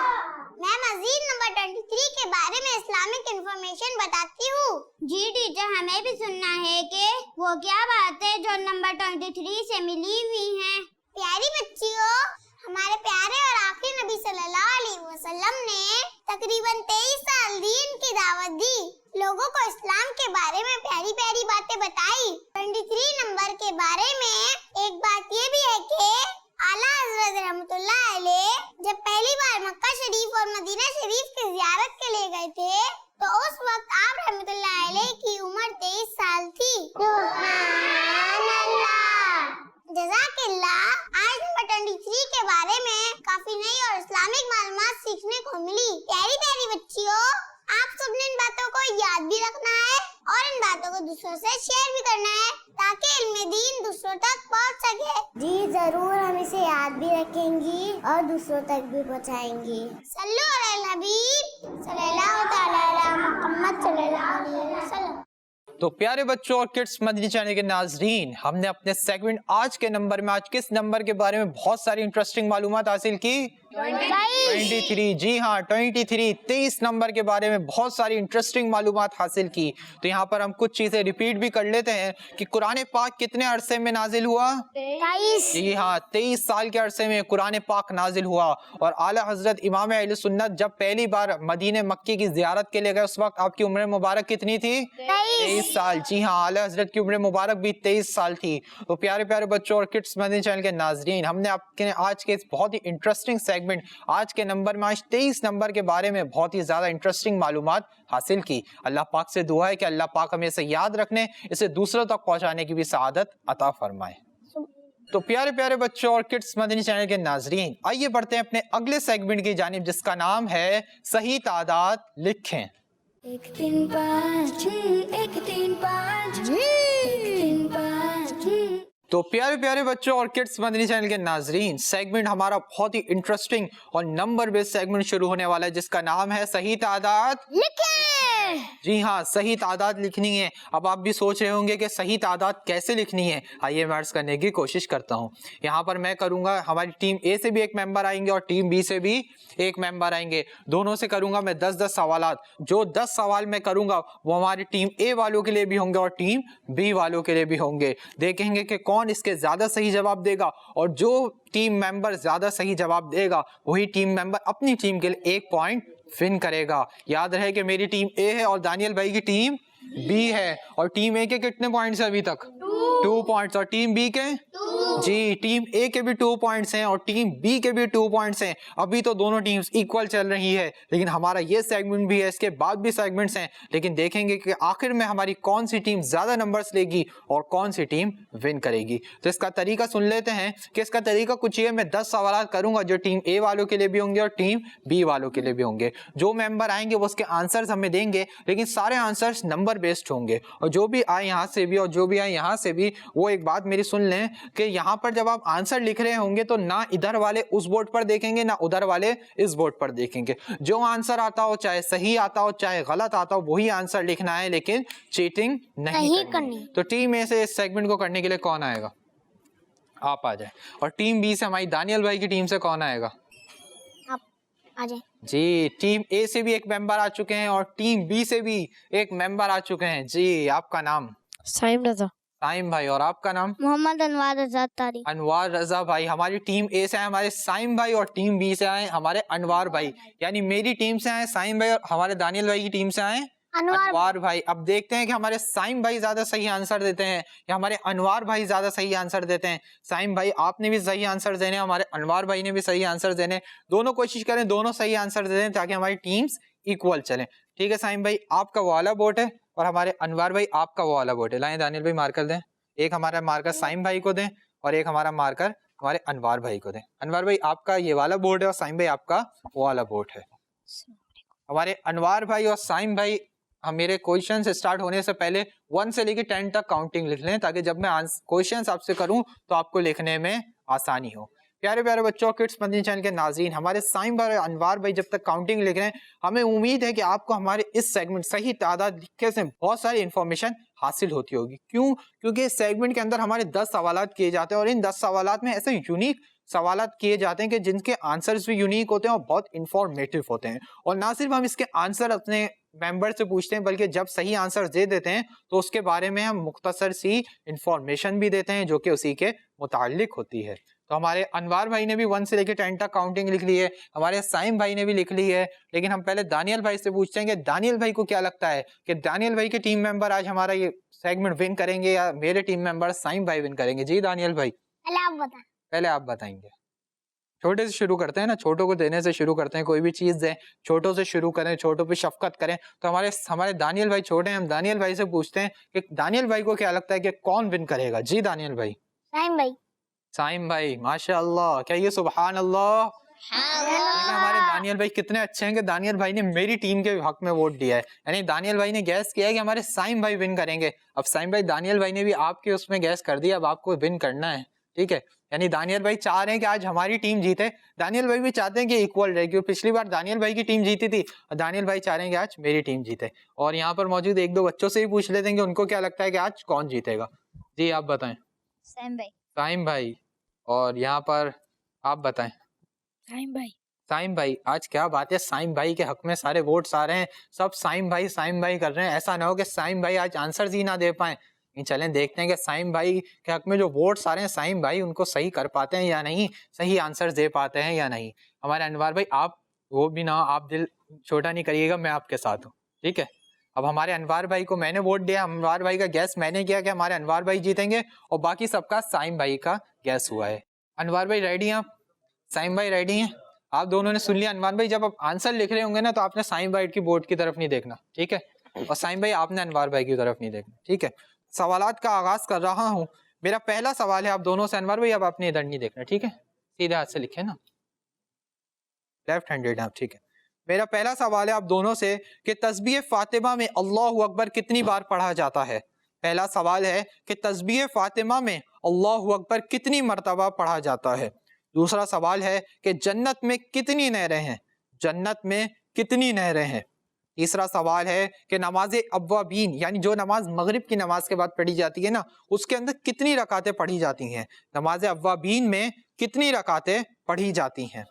मैं मजीद नंबर 23 के बारे में इस्लामिक इंफॉर्मेशन बताती हूँ। जी टीचर, हमें भी सुनना है कि वो क्या बात है जो नंबर 23 से मिली हुई है। प्यारी बच्चियों, हमारे प्यारे और आखिरी नबी सल्लल्लाहु अलैहि वसल्लम ने तकरीबन 23 साल दीन की दावत दी, लोगों को इस्लाम के बारे में प्यारी प्यारी बातें बताई। 23 नंबर के बारे में एक बात ये भी है कि आला हजरत रहमतुल्लाह अलैह जब पहली बार मक्का शरीफ और मदीना शरीफ की ज़ियारत के लिए गए थे तो उस वक्त आप रहमतुल्लाह अलैह की उम्र 23 साल थी। सुभान अल्लाह। जज़ाकल्लाह। आज नंबर 23 के बारे में काफी नई और इस्लामिक मालूमात सीखने को मिली। प्यारी प्यारी बच्चियों, आप सबने इन बातों को याद भी रखना है और इन बातों को दूसरों से शेयर भी करना है ताकि इल्म दीन दूसरों तक पहुंच सके। जी जरूर, हम इसे याद भी रखेंगी और दूसरों तक भी पहुंचाएंगी। सल्लु अलल हबीब सल्लल्लाहु तआला अला मुहम्मद सल्लल्लाहु अलैहि वसल्लम। तो प्यारे बच्चों और किड्स मदनी चैनल के नाजरीन, हमने अपने सेगमेंट आज के नंबर में आज किस नंबर के बारे में बहुत सारी इंटरेस्टिंग मालूमात हासिल की? 23। जी हाँ, 23 नंबर के बारे में बहुत सारी इंटरेस्टिंग मालूमात हासिल की। तो यहाँ पर हम कुछ चीजें रिपीट भी कर लेते हैं कि कुरान पाक कितने अरसे में नाजिल हुआ? 23। जी हाँ, 23 साल के अरसे में कुरान पाक नाजिल हुआ। और आला हजरत इमाम अहले सुन्नत जब पहली बार मदीने मक्की की जियारत के लिए गए उस वक्त आपकी उम्र मुबारक कितनी थी? 23 साल। जी हाँ, आला हजरत की उम्र मुबारक भी 23 साल थी। तो प्यारे प्यारे बच्चों और किड्स मदनी चैनल के नाजरीन, हमने आपके आज के इस बहुत ही इंटरेस्टिंग सेगमेंट आज के नंबर में आज 23 नंबर के बारे में बहुत ही ज्यादा इंटरेस्टिंग मालूमात हासिल की। अल्लाह पाक से दुआ है कि अल्लाह पाक हमें इसे याद रखने, इसे दूसरों तक पहुंचाने की भी सआदत अता फरमाए। तो प्यारे प्यारे बच्चों और किड्स मदनी चैनल के नाजरीन, आइए बढ़ते हैं अपने अगले सेगमेंट की जानिब, जिसका नाम है सही तादाद लिखें। 1 3 5 1 3 5 1 3 5। तो प्यारे प्यारे बच्चों और किड्स मदनी चैनल के नाजरीन, सेगमेंट हमारा बहुत ही इंटरेस्टिंग और नंबर बेस्ड सेगमेंट शुरू होने वाला है, जिसका नाम है सही तादाद लिखें। जी हाँ, सही तादाद लिखनी है। अब आप भी सोच रहे होंगे कि सही तादाद कैसे लिखनी है। आइए मैं अर्ज करने की कोशिश करता हूँ। यहाँ पर मैं करूँगा, हमारी टीम ए से भी एक मेंबर आएंगे और टीम बी से भी एक मेंबर आएंगे। दोनों से करूँगा मैं 10-10 सवालात। जो 10 सवाल मैं करूँगा वो हमारी टीम ए वालों के लिए भी होंगे और टीम बी वालों के लिए भी होंगे। देखेंगे कि कौन इसके ज्यादा सही जवाब देगा और जो टीम मेंबर ज्यादा सही जवाब देगा वही टीम मेंबर अपनी टीम के लिए 1 पॉइंट विन करेगा। याद रहे कि मेरी टीम ए है और दानियल भाई की टीम बी है। और टीम ए के कितने पॉइंट्स है अभी तक? 2 पॉइंट्स। और टीम बी के 2। जी, टीम ए के भी 2 पॉइंट्स हैं और टीम बी के भी 2 पॉइंट्स हैं। अभी तो दोनों टीम्स इक्वल चल रही है, लेकिन हमारा ये सेगमेंट भी है, इसके बाद भी सेगमेंट्स हैं, लेकिन देखेंगे कि आखिर में हमारी कौन सी टीम ज्यादा नंबर्स लेगी और कौन सी टीम विन करेगी। तो इसका तरीका सुन लेते हैं कि इसका तरीका कुछ ये, मैं 10 सवाल करूंगा जो टीम ए वालों के लिए भी होंगे और टीम बी वालों के लिए भी होंगे। जो मेंबर आएंगे वो उसके आंसर्स हमें देंगे, लेकिन सारे आंसर्स नंबर बेस्ड होंगे और जो भी आए यहाँ से भी और जो भी आए यहाँ से भी, वो एक बात मेरी सुन लें कि यहाँ पर जब आप आंसर लिख रहे होंगे तो ना इधर वाले उस बोर्ड पर देखेंगे ना उधर वाले इस बोर्ड पर देखेंगे। जो आंसर आता हो, चाहे सही आता हो चाहे गलत आता हो, वही आंसर लिखना है, लेकिन चीटिंग नहीं करनी। तो टीम ए से इस सेगमेंट को करने के लिए कौन आएगा? आप आ जाए। और टीम बी से हमारी दानियल भाई की टीम से कौन आएगा? आप आ जाए। जी, टीम ए से भी एक मेंबर आ चुके हैं और टीम बी से भी एक मेंबर आ चुके हैं। जी, आपका नाम? साइम रजा। साइम भाई। और आपका नाम? मोहम्मद अनवार रजा तारी। अनवार रजा भाई। हमारी टीम ए से आए हमारे साइम भाई और टीम बी से आए हमारे अनवार भाई, यानी मेरी टीम से आए साइम भाई और हमारे दानियल भाई की टीम से आए अनवार भाई। अब देखते हैं कि हमारे साइम भाई ज्यादा सही आंसर देते हैं या हमारे अनवार भाई ज्यादा सही आंसर देते हैं। साइम भाई आपने भी सही आंसर देने, हमारे अनवार भाई ने भी सही आंसर देने। दोनों कोशिश करें, दोनों सही आंसर दे दें ताकि हमारी टीम्स इक्वल चलें। ठीक है साइम भाई, आपका वो वाला बोर्ड है और हमारे अनवार भाई आपका वो वाला बोर्ड है। लाएं दानियल भाई मार्कर दें, एक हमारा मार्कर साइम भाई को दें और एक हमारा मार्कर हमारे अनवार भाई को दें। अनवार भाई आपका ये वाला बोर्ड है और साइम भाई आपका वो वाला बोर्ड है। हमारे अनवार भाई और साइम भाई, हम मेरे क्वेश्चन से स्टार्ट होने से पहले 1 से लेकर 10 तक काउंटिंग लिख लें ताकि जब मैं क्वेश्चन आपसे करूं तो आपको लिखने में आसानी हो। प्यारे प्यारे बच्चों, किड्स मदनी चैनल के नाज़रीन, हमारे साइम भाई और अनवार भाई जब तक काउंटिंग लिख रहे हैं, हमें उम्मीद है कि आपको हमारे इस सेगमेंट सही तादाद लिखने से बहुत सारी इंफॉर्मेशन हासिल होती होगी। क्यों? क्योंकि इस सेगमेंट के अंदर हमारे 10 सवालात किए जाते हैं और इन 10 सवालात में ऐसे यूनिक सवालात किए जाते हैं कि जिनके आंसर्स भी यूनिक होते हैं और बहुत इंफॉर्मेटिव होते हैं। और ना सिर्फ हम इसके आंसर अपने मेंबर से पूछते हैं, बल्कि जब सही आंसर दे देते हैं तो उसके बारे में हम मुख्तसर सी इंफॉर्मेशन भी देते हैं जो कि उसी के मुताल्लिक होती है। तो हमारे अनवार भाई ने भी 1 से लेकर 10 तक काउंटिंग लिख ली है, हमारे साइम भाई ने भी लिख ली है, लेकिन हम पहले दानियल भाई से पूछते हैं कि दानियल भाई को क्या लगता है कि दानियल भाई के टीम मेंबर आज हमारा ये सेगमेंट विन करेंगे या मेरे टीम मेंबर साइम भाई विन करेंगे? जी दानियल भाई, पहले आप बताएंगे। छोटे से शुरू करते हैं ना, छोटों को देने से शुरू करते हैं। कोई भी चीज दें, छोटों से शुरू करें, छोटों पे शफकत करें। तो हमारे दानियल भाई छोटे हैं, हम दानियल भाई से पूछते हैं कि दानियल भाई को क्या लगता है कि कौन विन करेगा? जी दानियल भाई। साइम भाई। साइम भाई, माशाअल्लाह, क्या ये सुभान अल्लाह। हमारे दानियल भाई कितने अच्छे हैं कि दानियल भाई ने मेरी टीम के हक में वोट दिया है, यानी दानियल भाई ने गैस किया है कि हमारे साइम भाई विन करेंगे। अब साइम भाई, दानियल भाई ने भी आपके उसमें गैस कर दिया, अब आपको विन करना है। ठीक है, यानी दानियल भाई चाह रहे हैं कि आज हमारी टीम जीते, दानियल भाई भी चाहते हैं कि इक्वल रहे, क्योंकि पिछली बार दानियल भाई की टीम जीती थी और दानियल भाई चाह रहे हैं कि आज मेरी टीम जीते। और यहाँ पर मौजूद 1-2 बच्चों से भी पूछ लेते हैं कि उनको क्या लगता है कि आज कौन जीतेगा। जी आप बताएं। साइम भाई। साइम भाई। और यहाँ पर आप बताएं। साइम भाई। साइम भाई, आज क्या बात है, साइम भाई के हक में सारे वोट्स आ रहे हैं, सब साइम भाई कर रहे हैं। ऐसा ना हो कि साइम भाई आज आंसर ही ना दे पाए। चलें देखते हैं कि साइम भाई के हक में जो वोट्स आ रहे हैं, साइम भाई उनको सही कर पाते हैं या नहीं, सही आंसर दे पाते हैं या नहीं। हमारे अनवार भाई, आप वो भी ना, आप दिल छोटा नहीं करिएगा, मैं आपके साथ हूँ। ठीक है, अब हमारे अनवार भाई को मैंने वोट दिया, अनवार भाई का गैस मैंने किया कि हमारे अनवार भाई जीतेंगे और बाकी सबका साइम भाई का गैस हुआ है। अनवार भाई रेडी हैं आप? साइम भाई रेडी हैं? आप दोनों ने सुन लिया। अनवार भाई, जब आप आंसर लिख रहे होंगे ना तो आपने साइम भाई की बोर्ड की तरफ नहीं देखना, ठीक है? और साइम भाई, आपने अनवार भाई की तरफ नहीं देखना, ठीक है? सवालात का आगाज कर रहा हूँ। मेरा पहला सवाल है आप दोनों से। अनवार भाई, अब आपने इधर नहीं देखना, ठीक है? सीधे हाथ से लिखे ना, लेफ्ट हैंडेड आप, ठीक है? मेरा पहला सवाल है आप दोनों से कि तस्बीह फातिमा में अल्लाहु अकबर कितनी बार पढ़ा जाता है? पहला सवाल है कि तस्बीह फातिमा में अल्लाहु अकबर कितनी मर्तबा पढ़ा जाता है? दूसरा सवाल है कि जन्नत में कितनी नहरें हैं? जन्नत में कितनी नहरें हैं? तीसरा सवाल है कि नमाज अव्वाबीन, यानी जो नमाज मगरिब की नमाज के बाद पढ़ी जाती है ना, उसके अंदर कितनी रकातें पढ़ी जाती हैं? नमाज अव्वाबीन में कितनी रकातें पढ़ी जाती हैं?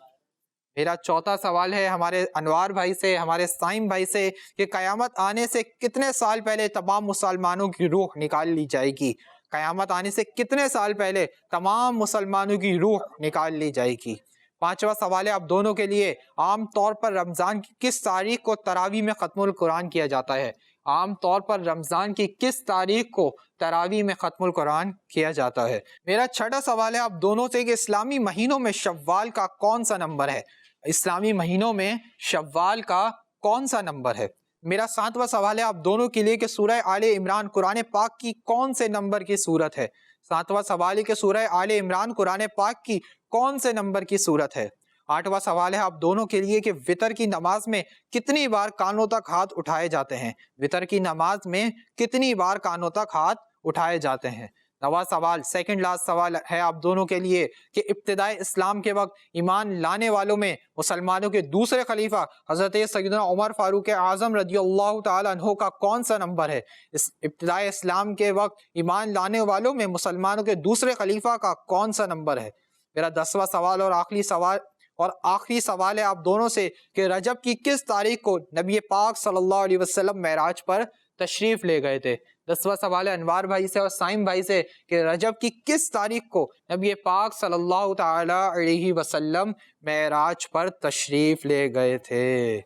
मेरा चौथा सवाल है हमारे अनवार भाई से, हमारे साइम भाई से, कि कयामत आने से कितने साल पहले तमाम मुसलमानों की रूह निकाल ली जाएगी? कयामत आने से कितने साल पहले तमाम मुसलमानों की रूह निकाल ली जाएगी? पांचवा सवाल है आप दोनों के लिए, आम तौर पर रमजान की किस तारीख को तरावी में खत्मुल कुरान किया जाता है? आम तौर पर रमज़ान की किस तारीख को तरावी में ख़त्मुल कुरान किया जाता है। मेरा छठा सवाल है आप दोनों से कि इस्लामी महीनों में शव्वाल का कौन सा नंबर है। इस्लामी महीनों में शव्वाल का कौन सा नंबर है। मेरा सातवां सवाल है आप दोनों के लिए कि सूरह आले इमरान कुरान पाक की कौन से नंबर की सूरत है। सातवां सवाल है कि सूरह आले इमरान कुरान पाक की कौन से नंबर की सूरत है। आठवां सवाल है आप दोनों के लिए कि वितर की नमाज में कितनी बार कानों तक हाथ उठाए जाते हैं। वितर की नमाज में कितनी बार कानों तक हाथ उठाए जाते हैं। नवा सवाल, सेकंड लास्ट सवाल है आप दोनों के लिए कि इब्तिदाए इस्लाम के वक्त ईमान लाने वालों में मुसलमानों के दूसरे खलीफा हजरत सैयदना उमर फारूक आजम रज़ियल्लाहु ताला अन्हु का कौन सा नंबर है। इस इब्तिदाए इस्लाम के वक्त ईमान लाने वालों में मुसलमानों के दूसरे खलीफा का कौन सा नंबर है। मेरा 10वां सवाल और आखिरी सवाल है आप दोनों से कि रजब की किस तारीख को नबी पाक सल्लल्लाहु अलैहि वसल्लम मेराज पर तशरीफ ले गए थे। 10वां सवाल है अनवार भाई से और साइम भाई से कि रजब की किस तारीख को नबी पाक सल्लल्लाहु ताला अलैहि वसल्लम मेराज पर तशरीफ ले गए थे।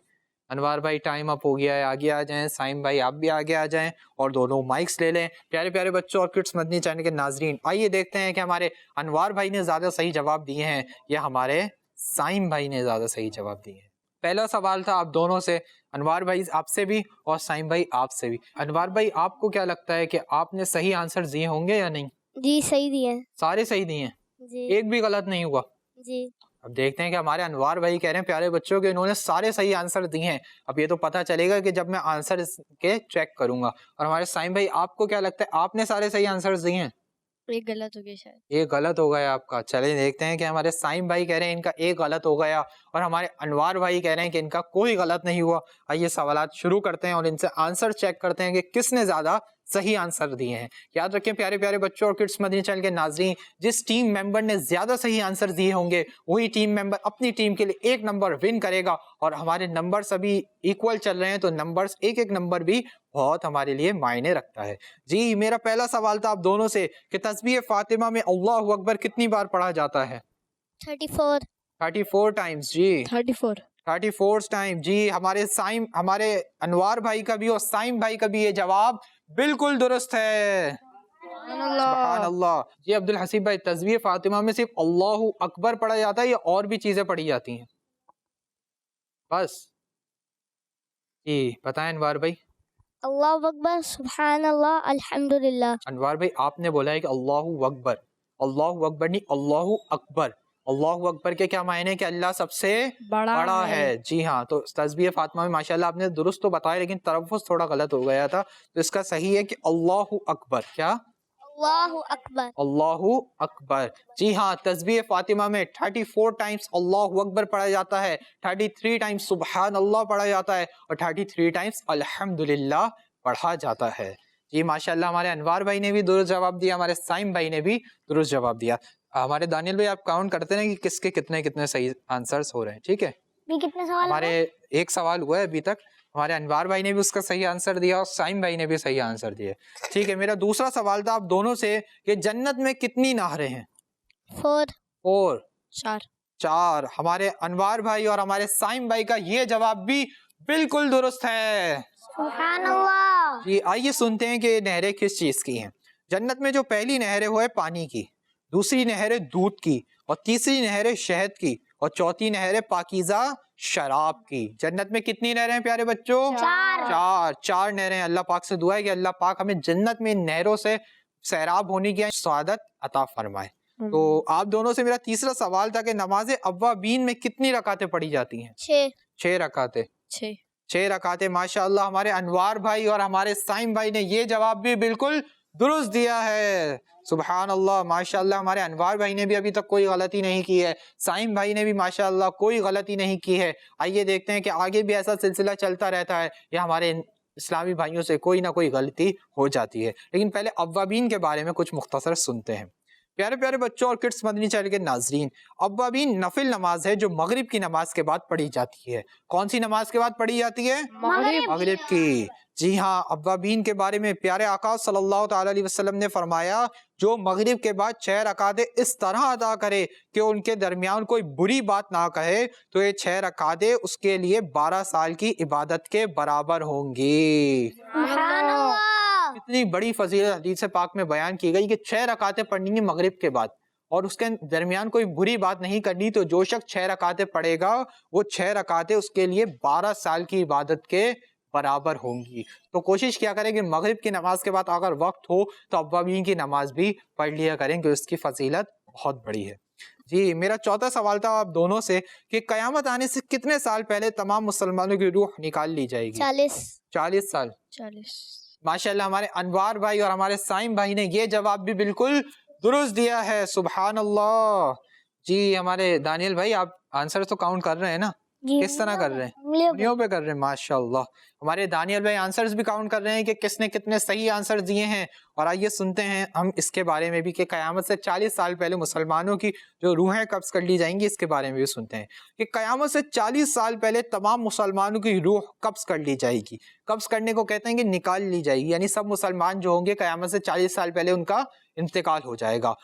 अनवार भाई टाइम अप हो गया है, आगे आ जाएं। साइम भाई आप भी आगे आ जाएं और दोनों माइक्स ले लें। प्यारे प्यारे बच्चों और किड्स मदनी चैनल के नाजरीन, आइए देखते हैं कि हमारे अनवार भाई ने ज़्यादा सही जवाब दिए हैं या हमारे साइम भाई ने ज़्यादा सही जवाब दिए हैं। पहला सवाल था आप दोनों से, अनवार भाई आपसे भी और साइम भाई आपसे भी। अनवार भाई आपको क्या लगता है कि आपने सही आंसर दिए होंगे या नहीं। जी सही दिए। सारे सही दिए हैं, जी एक भी गलत नहीं हुआ। जी अब देखते हैं कि हमारे अनवार भाई कह रहे हैं प्यारे बच्चों के इन्होंने सारे सही आंसर दिए हैं। अब ये तो पता चलेगा कि जब मैं आंसर के चेक करूंगा। और हमारे साइम भाई आपको क्या लगता है आपने सारे सही आंसर दिए हैं। एक गलत हो गया शायद। एक गलत हो गया आपका। चलिए देखते हैं कि हमारे साइम भाई कह रहे हैं इनका एक गलत हो गया और हमारे अनवार भाई कह रहे हैं कि इनका कोई गलत नहीं हुआ। आइए सवालात शुरू करते हैं और इनसे आंसर चेक करते हैं कि किसने ज्यादा सही आंसर दिए हैं। याद रखें प्यारे प्यारे बच्चों और किड्स मदनी चैनल के नाज़रीन, जिस टीम मेंबर ने ज्यादा सही आंसर दिए होंगे वही टीम मेंबर अपनी टीम के लिए एक नंबर विन करेगा। और हमारे नंबर सभी इक्वल चल रहे हैं तो नंबर्स एक एक नंबर भी बहुत हमारे लिए मायने रखता है। जी मेरा पहला सवाल था आप दोनों से कि तस्बीह फातिमा में अल्लाहु अकबर कितनी बार पढ़ा जाता है। 34 टाइम्स। जी 34 टाइम। जी हमारे अनवार भाई का भी और साइम भाई का भी ये जवाब बिल्कुल दुरुस्त है। सुभान अल्लाह। जी अब्दुल हसीब भाई, तस्बीह फातिमा में सिर्फ अल्लाहु अकबर पढ़ा जाता है या और भी चीजें पढ़ी जाती हैं। बस जी बताएं अनवार भाई। अल्लाहु अकबर, सुभान अल्लाह, अल्हम्दुलिल्लाह। अनवार भाई आपने बोला है कि अल्लाहु अकबर, अल्लाहु अकबर नहीं अल्लाहु अकबर। अल्लाहु अकबर के क्या मायने कि अल्लाह सबसे बड़ा है। जी हाँ, तो तस्बीह फातिमा में माशाल्लाह आपने दुरुस्त तो बताया लेकिन तलफ़्फ़ुज़ थोड़ा गलत हो गया था। तो इसका सही है कि अल्लाहु अकबर। क्या? अल्लाहु अकबर। अल्लाहु अकबर। जी हाँ, तस्बीह फातिमा में 34 टाइम्स अल्लाहु अकबर पढ़ा जाता है, 33 टाइम्स सुबहान अल्लाह पढ़ा जाता है और 33 टाइम्स अल्हम्दुलिल्लाह पढ़ा जाता है। जी माशाल्लाह हमारे अनवार भाई ने भी दुरुस्त जवाब दिया, हमारे साइम भाई ने भी दुरुस्त जवाब दिया। हमारे दानियल भाई आप काउंट करते हैं कि किसके कितने कितने सही आंसर्स हो रहे हैं। ठीक है, कितने सवाल हमारे एक सवाल हुआ है अभी तक। हमारे अनवार भाई ने भी उसका सही आंसर दिया और साइम भाई ने भी सही आंसर दिया। ठीक है, मेरा दूसरा सवाल था आप दोनों से कि जन्नत में कितनी नहरें हैं। 4 4। हमारे अनवार भाई और हमारे साइम भाई का ये जवाब भी बिल्कुल दुरुस्त है। सुभान अल्लाह। जी आइए सुनते हैं कि नहरें किस चीज की हैं। जन्नत में जो पहली नहर है वो है पानी की, दूसरी नहर है दूध की और तीसरी नहर है शहद की और चौथी नहर है पाकीज़ा शराब की। जन्नत में कितनी नहरें हैं प्यारे बच्चों? 4 नहरें। अल्लाह पाक से दुआ है कि अल्लाह पाक हमें जन्नत में नहरों से सैराब होने की सआदत अता फरमाए। तो आप दोनों से मेरा तीसरा सवाल था कि नमाज अव्वाबीन में कितनी रकातें पढ़ी जाती हैं? 6 रकातें। 6 रकातें। माशाअल्लाह हमारे अनवार भाई और हमारे साइम भाई ने ये जवाब भी बिल्कुल दुरुस्त दिया है। सुभान अल्लाह माशाअल्लाह। हमारे अनवार भाई ने भी अभी तक कोई गलती नहीं की है, साइम भाई ने भी माशाअल्लाह कोई गलती नहीं की है। आइए देखते हैं कि आगे भी ऐसा सिलसिला चलता रहता है या हमारे इस्लामी भाइयों से कोई ना कोई गलती हो जाती है। लेकिन पहले अव्वाबीन के बारे में कुछ मुख्तसर सुनते हैं। प्यारे प्यारे बच्चों और किड्स मदनी चैनल के नाजरीन, अव्वाबीन नफिल नमाज है जो मगरिब की नमाज के बाद पढ़ी जाती है। कौन सी नमाज के बाद पढ़ी जाती है? मगरिब की। जी हाँ, अव्वाबीन के बारे में प्यारे आका सल्लल्लाहु ताला अलैहि वसल्लम ने फरमाया, जो मगरिब के बाद 6 रकातें इस तरह अदा करे कि उनके दरमियान कोई बुरी बात ना कहे, तो ये 6 रकातें उसके लिए 12 साल की इबादत के बराबर होंगी। कितनी बड़ी फजीलत हदीस पाक में बयान की गई कि 6 रकातें पढ़नी है मगरिब के बाद और उसके दरमियान कोई बुरी बात नहीं करनी, तो जो शख्स 6 रकातें पढ़ेगा वो 6 रकातें उसके लिए 12 साल की इबादत के बराबर होंगी। तो कोशिश किया करें कि मगरिब की नमाज के बाद अगर वक्त हो तो अव्वाबीन की नमाज भी पढ़ लिया करें कि उसकी फजीलत बहुत बड़ी है। जी, मेरा चौथा सवाल था आप दोनों से कि कयामत आने से कितने साल पहले तमाम मुसलमानों की रूह निकाल ली जाएगी? 40 साल। 40। माशाल्लाह, हमारे अनवार भाई और हमारे साइम भाई ने ये जवाब भी बिल्कुल दुरुस्त दिया है। सुभान अल्लाह। जी, हमारे दानियल भाई आप आंसर तो काउंट कर रहे हैं ना? किस तरह कर रहे हैं? उंगलियों पे कर रहे हैं। माशाल्लाह, हमारे दानियल भाई आंसर्स भी काउंट कर रहे हैं कि किसने कितने सही आंसर दिए हैं। और आइए सुनते हैं हम इसके बारे में भी कि कयामत से 40 साल पहले मुसलमानों की जो रूहें कब्ज कर ली जाएंगी, इसके बारे में भी सुनते हैं कि कयामत से 40 साल पहले तमाम मुसलमानों की रूह कब्ज कर ली जाएगी। कब्ज करने को कहते हैं कि निकाल ली जाएगी, यानी सब मुसलमान जो होंगे कयामत से 40 साल पहले उनका इंतकाल हो जाएगा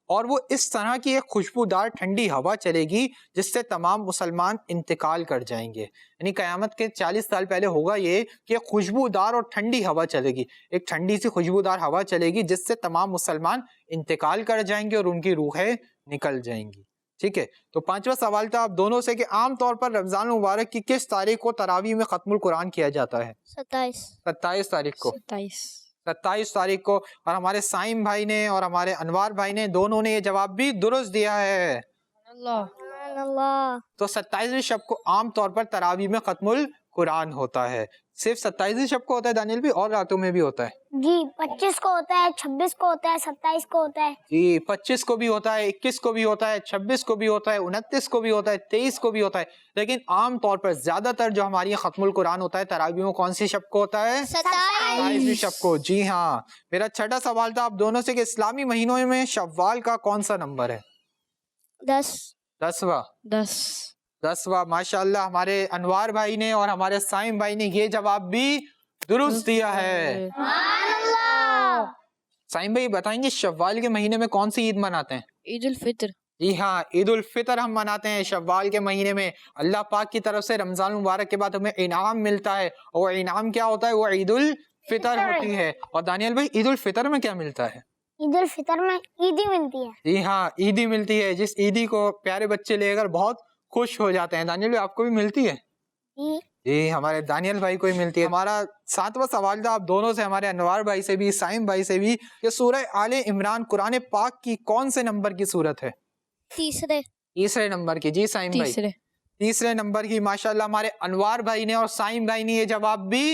और वो इस तरह की एक खुशबूदार ठंडी हवा चलेगी जिससे तमाम मुसलमान इंतकाल कर जाएंगे। यानी कयामत के 40 साल पहले होगा ये कि खुशबूदार और ठंडी हवा चलेगी, एक ठंडी सी खुशबूदार हवा चलेगी जिससे तमाम मुसलमान इंतकाल कर जाएंगे और उनकी रूहें निकल जाएंगी। ठीक है, तो 5वां सवाल था आप दोनों से कि आम तौर पर रमजान मुबारक की किस तारीख को तरावी में खत्मुल कुरान किया जाता है? 27 तारीख को। 27 तारीख को। और हमारे साइम भाई ने और हमारे अनवार भाई ने दोनों ने ये जवाब भी दुरुस्त दिया है। तो 27वीं शब को आम तौर पर तरावी में खत्मुल कुरान होता है। सिर्फ 27वीं शब को होता है दानियल भी, और रातों में भी होता है? जी, 25 को होता है, 26 को होता है, 27 को होता है। जी, 25 को भी होता है, 21 को भी होता है, 26 को भी होता है, 29 को भी होता है, 23 को भी होता है। लेकिन आम तौर पर ज्यादातर जो हमारी खत्मुल कुरान होता है तरावी में कौन सी शब को होता है? 27वीं शब को। जी हाँ। मेरा छठा सवाल था आप दोनों से कि इस्लामी महीनों में शव्वाल का कौन सा नंबर है? 10वां। माशाल्लाह, हमारे अनवार भाई ने और हमारे साइम भाई ने ये जवाब भी दुरुस्त दिया है। साइम भाई बताएंगे शव्वाल के महीने में कौन सी ईद मनाते हैं? ईद उल फितर। जी हाँ, ईद उल फितर हम मनाते हैं शव्वाल के महीने में। अल्लाह पाक की तरफ से रमजान मुबारक के बाद हमें इनाम मिलता है और वो इनाम क्या होता है? वो ईद उल फितर होती है। और दानियल भाई, ईद उल फितर में क्या मिलता है? ईद उल फितर में ईदी मिलती है। जी हाँ, ईदी मिलती है, जिस ईदी को प्यारे बच्चे लेकर बहुत खुश हो जाते हैं। दानियल भाई आपको भी मिलती है? जी, हमारे दानियल भाई को ही मिलती है। हमारा 7वां सवाल था आप दोनों से, हमारे अनवार भाई से भी, साइम भाई से भी, कि सूरह आले इमरान कुरान पाक की कौन से नंबर की सूरत है? तीसरे नंबर की। जी साइम भाई, तीसरे नंबर की। माशाल्लाह, हमारे अनवार भाई ने और साइम भाई ने ये जवाब भी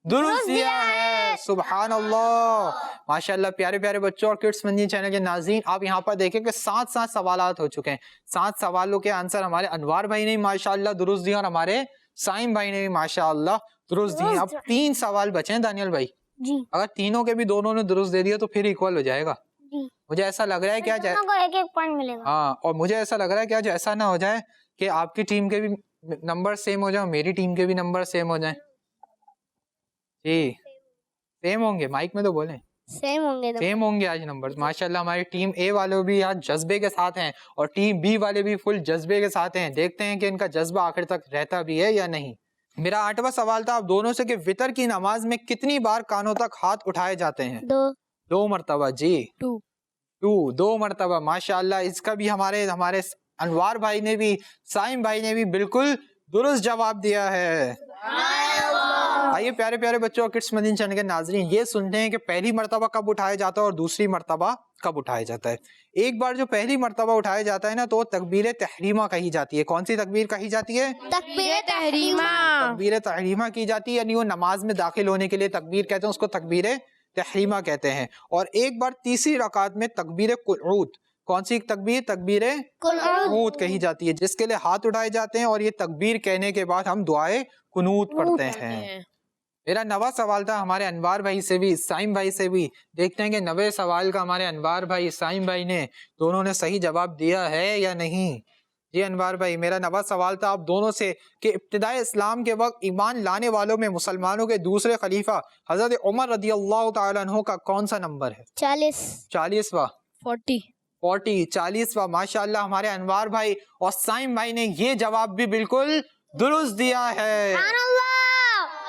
दुरुस्त दिया है। सुभान अल्लाह। माशाल्लाह, प्यारे प्यारे बच्चों और किड्स मदनी चैनल के नाज़रीन, आप यहाँ पर देखें कि 7 सवालात हो चुके हैं। 7 सवालों के आंसर हमारे अनवार भाई ने माशाल्लाह दुरुस्त दिया और हमारे साइम भाई ने भी माशाल्लाह दुरुस्त दिए। अब 3 सवाल बचे हैं दानियल भाई। जी। अगर तीनों के भी दोनों ने दुरुस्त दे दिया तो फिर इक्वल हो जाएगा। जी। मुझे ऐसा लग रहा है कि आज एक पॉइंट मिलेगा। हाँ, और मुझे ऐसा लग रहा है कि आज ऐसा ना हो जाए कि आपकी टीम के भी नंबर सेम हो जाए, मेरी टीम के भी नंबर सेम हो जाए। जी, सेम होंगे, माइक में तो बोले। सेम होंगे आज नंबर। माशाल्लाह, हमारी टीम ए वाले भी आज जज्बे के साथ हैं और टीम बी वाले भी फुल जज्बे के साथ हैं। देखते हैं कि इनका जज्बा आखिर तक रहता भी है या नहीं। मेरा 8वां सवाल था आप दोनों से कि वितर की नमाज में कितनी बार कानों तक हाथ उठाए जाते हैं? 2 मरतबा। जी, 2 मरतबा। माशाल्लाह, इसका भी हमारे अनवार भाई ने भी, साइम भाई ने भी बिल्कुल दुरुस्त जवाब दिया है। आइए प्यारे प्यारे बच्चों और किड्स मदनी चैनल के नाजरीन, ये सुनते हैं कि पहली मर्तबा कब उठाया जाता है और दूसरी मर्तबा कब उठाया जाता है। एक बार जो पहली मर्तबा उठाया जाता है ना, तो तकबीर तहरीमा कही जाती है। कौन सी तकबीर कही जाती है? तकबीर तहरीमा। तकबीर तहरीमा की जाती है, यानी वो नमाज में दाखिल होने के लिए तकबीर कहते हैं, उसको तकबीर तहरीमा कहते हैं। और एक बार तीसरी रकात में तकबीर कुनूत, कौन सी तकबीर? तकबीर कुनूत कही जाती है, जिसके लिए हाथ उठाए जाते हैं और ये तकबीर कहने के बाद हम दुआए कुनूत पढ़ते हैं। मेरा नवा सवाल था हमारे अनवार भाई से भी, साइम भाई से भी। देखते हैं कि नवे सवाल का हमारे अनवार भाई, साइम भाई ने दोनों ने सही जवाब दिया है या नहीं। जी अनवार भाई, मेरा नवा सवाल था आप दोनों से कि इब्तिदाई इस्लाम के वक्त ईमान लाने वालों में मुसलमानों के दूसरे खलीफा हजरत उमर रदी अल्लाह तआला अन्हु का कौन सा नंबर है? 40वां 40 40वां। माशाअल्लाह हमारे अनवार भाई और साइम भाई ने ये जवाब भी बिल्कुल दुरुस्त दिया है।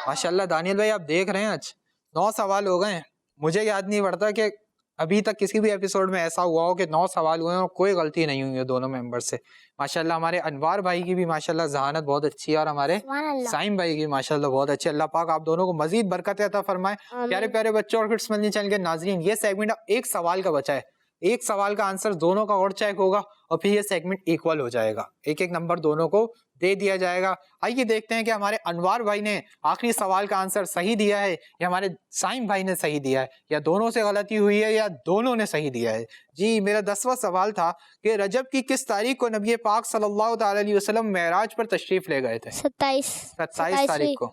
माशाअल्लाह दानियल भाई आप देख रहे हैं आज 9 सवाल हो गए। मुझे याद नहीं पड़ता कि अभी तक किसी भी एपिसोड में ऐसा हुआ हो कि 9 सवाल हुए और कोई गलती नहीं हुई है दोनों मेंबर से। माशाअल्लाह हमारे अनवार भाई की भी माशाअल्लाह ज़हानत बहुत अच्छी है और हमारे साइम भाई की माशाअल्लाह बहुत अच्छी। अल्लाह पाक आप दोनों को मजीद बरकत अता फरमाए। प्यारे प्यारे बच्चों और किड्स मदनी चैनल के नाजरीन, ये सेगमेंट अब एक सवाल का बचा है। एक सवाल का आंसर दोनों का और चेक होगा और फिर ये सेगमेंट इक्वल हो जाएगा, एक एक नंबर दोनों को दे दिया जाएगा। आइए देखते हैं कि हमारे अनवार भाई ने आखिरी सवाल का आंसर सही दिया है या हमारे साइम भाई ने सही दिया है, या दोनों से गलती हुई है या दोनों ने सही दिया है। जी मेरा 10वां सवाल था कि रजब की किस तारीख को नबी पाक सल्लल्लाहु अलैहि वसल्लम मेराज पर तशरीफ ले गए थे? 27 तारीख को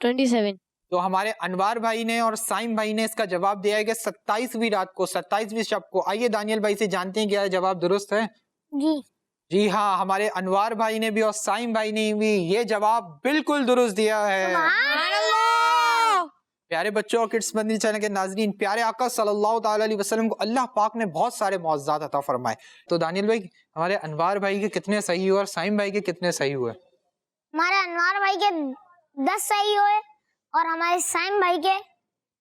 27। तो हमारे अनवार भाई ने और साइम भाई ने इसका जवाब दिया है कि 27वीं रात को, 27वीं शब को। आइए दानियल भाई से जानते हैं क्या जवाब दुरुस्त है? जी हाँ, हमारे अनवार भाई ने भी और साइम भाई ने भी ये जवाब बिल्कुल दुरुस्त दिया है। प्यारे बच्चों और किड्स मदनी चैनल के नाजरीन, प्यारे आका सल्लल्लाहु अलैहि वसल्लम को अल्लाह पाक ने बहुत सारे मौजज़ात अता फरमाए। तो दानियल भाई हमारे अनवार भाई के कितने सही हुए और साइम भाई के कितने सही हुए? हमारे अनवार भाई के 10 सही हुए और हमारे साइम भाई के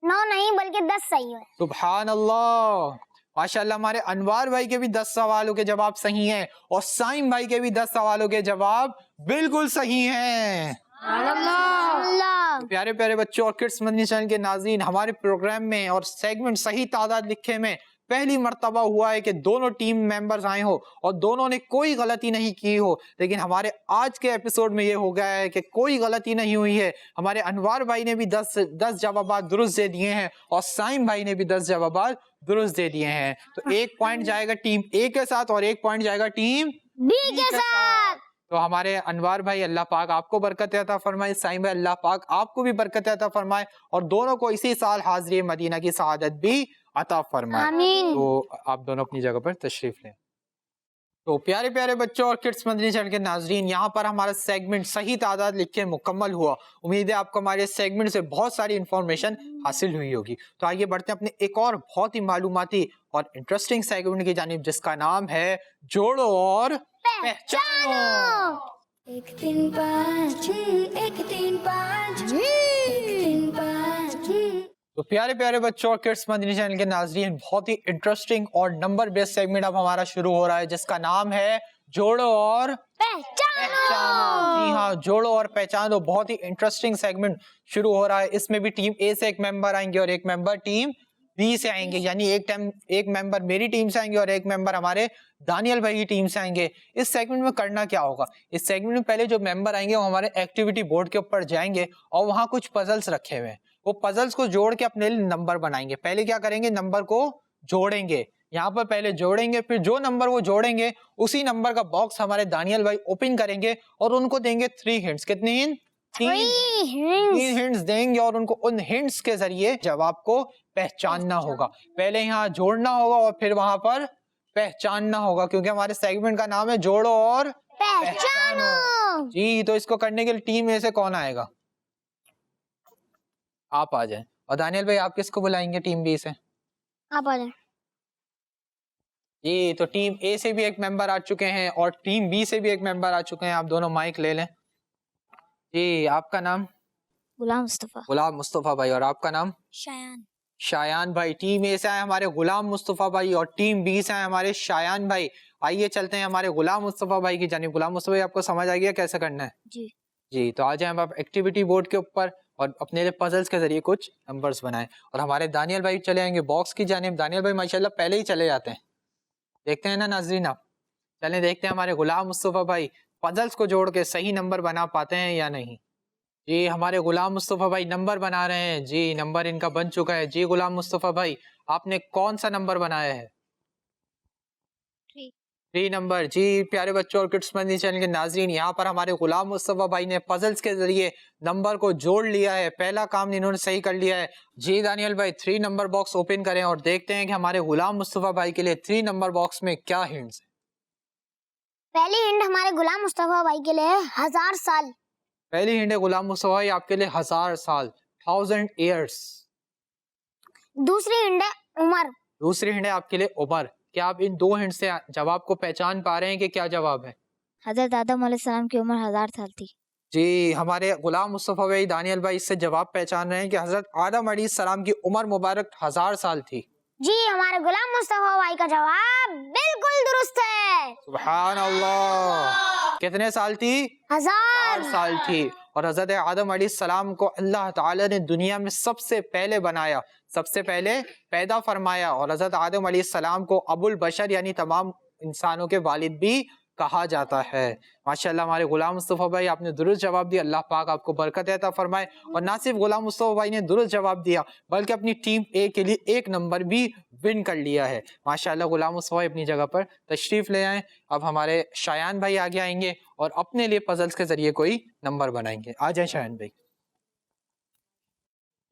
9 नहीं बल्कि 10 सही हुए। सुभान अल्लाह, माशाअल्लाह हमारे अनवार भाई के भी 10 सवालों के जवाब सही हैं और साइम भाई के भी 10 सवालों के जवाब बिल्कुल सही हैं। अल्लाह। प्यारे प्यारे बच्चों और किड्स मदनी चैनल के नाज़रीन, हमारे प्रोग्राम में और सेगमेंट सही तादाद लिखे में पहली मर्तबा हुआ है कि दोनों टीम मेंबर्स आए हो और दोनों ने कोई गलती नहीं की हो। लेकिन हमारे आज के एपिसोड में ये हो गया है कि कोई गलती नहीं हुई है। हमारे अनवार भाई ने भी 10 जवाब दुरुस्त दे दिए हैं और साइम भाई ने भी 10 जवाब दुरुस्त दे दिए हैं। तो 1 पॉइंट जाएगा टीम ए के साथ और 1 पॉइंट जाएगा टीम बी के साथ। तो हमारे अनवार भाई अल्लाह पाक आपको बरकत अता फरमाए, साइम भाई अल्लाह पाक आपको भी बरकत अता फरमाए और दोनों को इसी साल हाज़िरी मदीना की सआदत भी अता फरमाए। आमीन। तो आप दोनों अपनी जगह पर तशरीफ लें। तो प्यारे प्यारे बच्चों और किड्स मदनी चैनल के नाजरीन, यहाँ पर हमारा सेगमेंट सही तादाद लिख के मुकम्मल हुआ। उम्मीद है आपको हमारे सेगमेंट से बहुत सारी इंफॉर्मेशन हासिल हुई होगी। तो आइए बढ़ते हैं अपने एक और बहुत ही मालूमाती और इंटरेस्टिंग सेगमेंट की जानिब, जिसका नाम है जोड़ो और पहचानो। 1 3 5 1 3 5 1 3 5। तो प्यारे प्यारे बच्चों और किड्स मदनी चैनल के नाजरीन, बहुत ही इंटरेस्टिंग और नंबर बेस्ड सेगमेंट अब हमारा शुरू हो रहा है, जिसका नाम है जोड़ो और पहचानो। जी हाँ, जोड़ो और पहचानो बहुत ही इंटरेस्टिंग सेगमेंट शुरू हो रहा है। इसमें भी टीम ए से एक मेंबर आएंगे और एक मेंबर टीम बी से आएंगे, यानी एक मेंबर मेरी टीम से आएंगे और एक मेंबर हमारे दानियल भाई की टीम से आएंगे। इस सेगमेंट में करना क्या होगा, इस सेगमेंट में पहले जो मेंबर आएंगे वो हमारे एक्टिविटी बोर्ड के ऊपर जाएंगे और वहाँ कुछ पजल्स रखे हुए हैं, वो पजल्स को जोड़ के अपने लिए नंबर बनाएंगे। पहले क्या करेंगे, नंबर को जोड़ेंगे, यहाँ पर पहले जोड़ेंगे, फिर जो नंबर वो जोड़ेंगे उसी नंबर का बॉक्स हमारे दानियल भाई ओपन करेंगे और उनको देंगे 3 हिंट्स। कितनी हिंट? 3 हिंट्स देंगे और उनको उन हिंट्स के जरिए जवाब को पहचानना होगा। पहले यहाँ जोड़ना होगा और फिर वहां पर पहचानना होगा, क्योंकि हमारे सेगमेंट का नाम है जोड़ो और पहचानो। जी, तो इसको करने के लिए टीम ए से कौन आएगा? आप आ जाएं। और दानियल भाई आप किसको बुलाएंगे टीम बी से? आप आ जाएं। जी, तो टीम ए से भी एक मेंबर आ चुके हैं और टीम बी से भी एक मेंबर आ चुके हैं। आप दोनों माइक ले लें। जी, आपका नाम? गुलाम मुस्तफा। गुलाम मुस्तफा भाई। और आपका नाम? शायान। शायान भाई। टीम ए से आए हमारे गुलाम मुस्तफा भाई और टीम बी से आए हमारे शायान भाई। आइए चलते हैं हमारे गुलाम मुस्तफा भाई की जानिब। गुलाम मुस्तफा भाई आपको समझ आ गया कैसे करना है? जी, तो आ जाए आप एक्टिविटी बोर्ड के ऊपर और अपने लिए पजल्स के जरिए कुछ नंबर्स बनाएं। और हमारे दानियल भाई चले आएंगे बॉक्स की जानिब। दानियल भाई माशाल्लाह पहले ही चले जाते हैं, देखते हैं ना नाजरीन आप। चलें देखते हैं हमारे गुलाम मुस्तफा भाई पजल्स को जोड़ के सही नंबर बना पाते हैं या नहीं। जी, हमारे गुलाम मुस्तफा भाई नंबर बना रहे हैं। जी, नंबर इनका बन चुका है। जी गुलाम मुस्तफा भाई, आपने कौन सा नंबर बनाया है? 3 नंबर। जी प्यारे बच्चों और किड्स मदनी चैनल के नाजरीन, यहाँ पर हमारे गुलाम मुस्तफ़ा भाई ने पजल्स के जरिए नंबर को जोड़ लिया है। पहला काम इन्होंने सही कर लिया है। जी दानियल भाई 3 नंबर बॉक्स ओपन करें और देखते हैं कि हमारे गुलाम मुस्तफ़ा भाई के लिए 3 नंबर बॉक्स में क्या हिंट्स है। पहली हिंट हमारे गुलाम मुस्तफा भाई के लिए है 1000 साल। पहली हिंट है गुलाम मुस्तफ़ा भाई आपके लिए 1000 साल, 1000 ईयर्स। दूसरी हिंट है उमर। दूसरी हिंट है आपके लिए उमर। क्या आप इन 2 हिंट से जवाब को पहचान पा रहे हैं कि क्या जवाब है? हजरत आदम अलैहिस्सलाम की उम्र 1000 साल थी। जी हमारे गुलाम मुस्तफ़ा भाई दानियल भाई इससे जवाब पहचान रहे हैं कि हजरत आदम अलैहिस्सलाम की उम्र मुबारक 1000 साल थी। जी हमारे गुलाम मुस्तफा भाई का जवाब बिल्कुल दुरुस्त है। सुभान अल्लाह। कितने साल थी? 1000 साल थी। और हजरत आदम अलैहिस्सलाम को अल्लाह ताला ने दुनिया में सबसे पहले बनाया, सबसे पहले पैदा फरमाया। और हजरत आदम अलैहिस्सलाम को अबुल बशर यानी तमाम इंसानों के वालिद भी कहा जाता है। माशाल्लाह हमारे गुलाम मुस्तफ़ा भाई आपने दुरुस्त जवाब दिया। अल्लाह पाक आपको बरकत अता फरमाए। और ना सिर्फ गुलाम मुस्तफ़ा भाई ने दुरुस्त जवाब दिया बल्कि अपनी टीम ए के लिए 1 नंबर भी विन कर लिया है। माशाल्लाह गुलाम मुस्तफ़ा भाई अपनी जगह पर तशरीफ ले आए। अब हमारे शायान भाई आगे आएंगे और अपने लिए पजल्स के जरिए कोई नंबर बनाएंगे। आ जाए शायान भाई।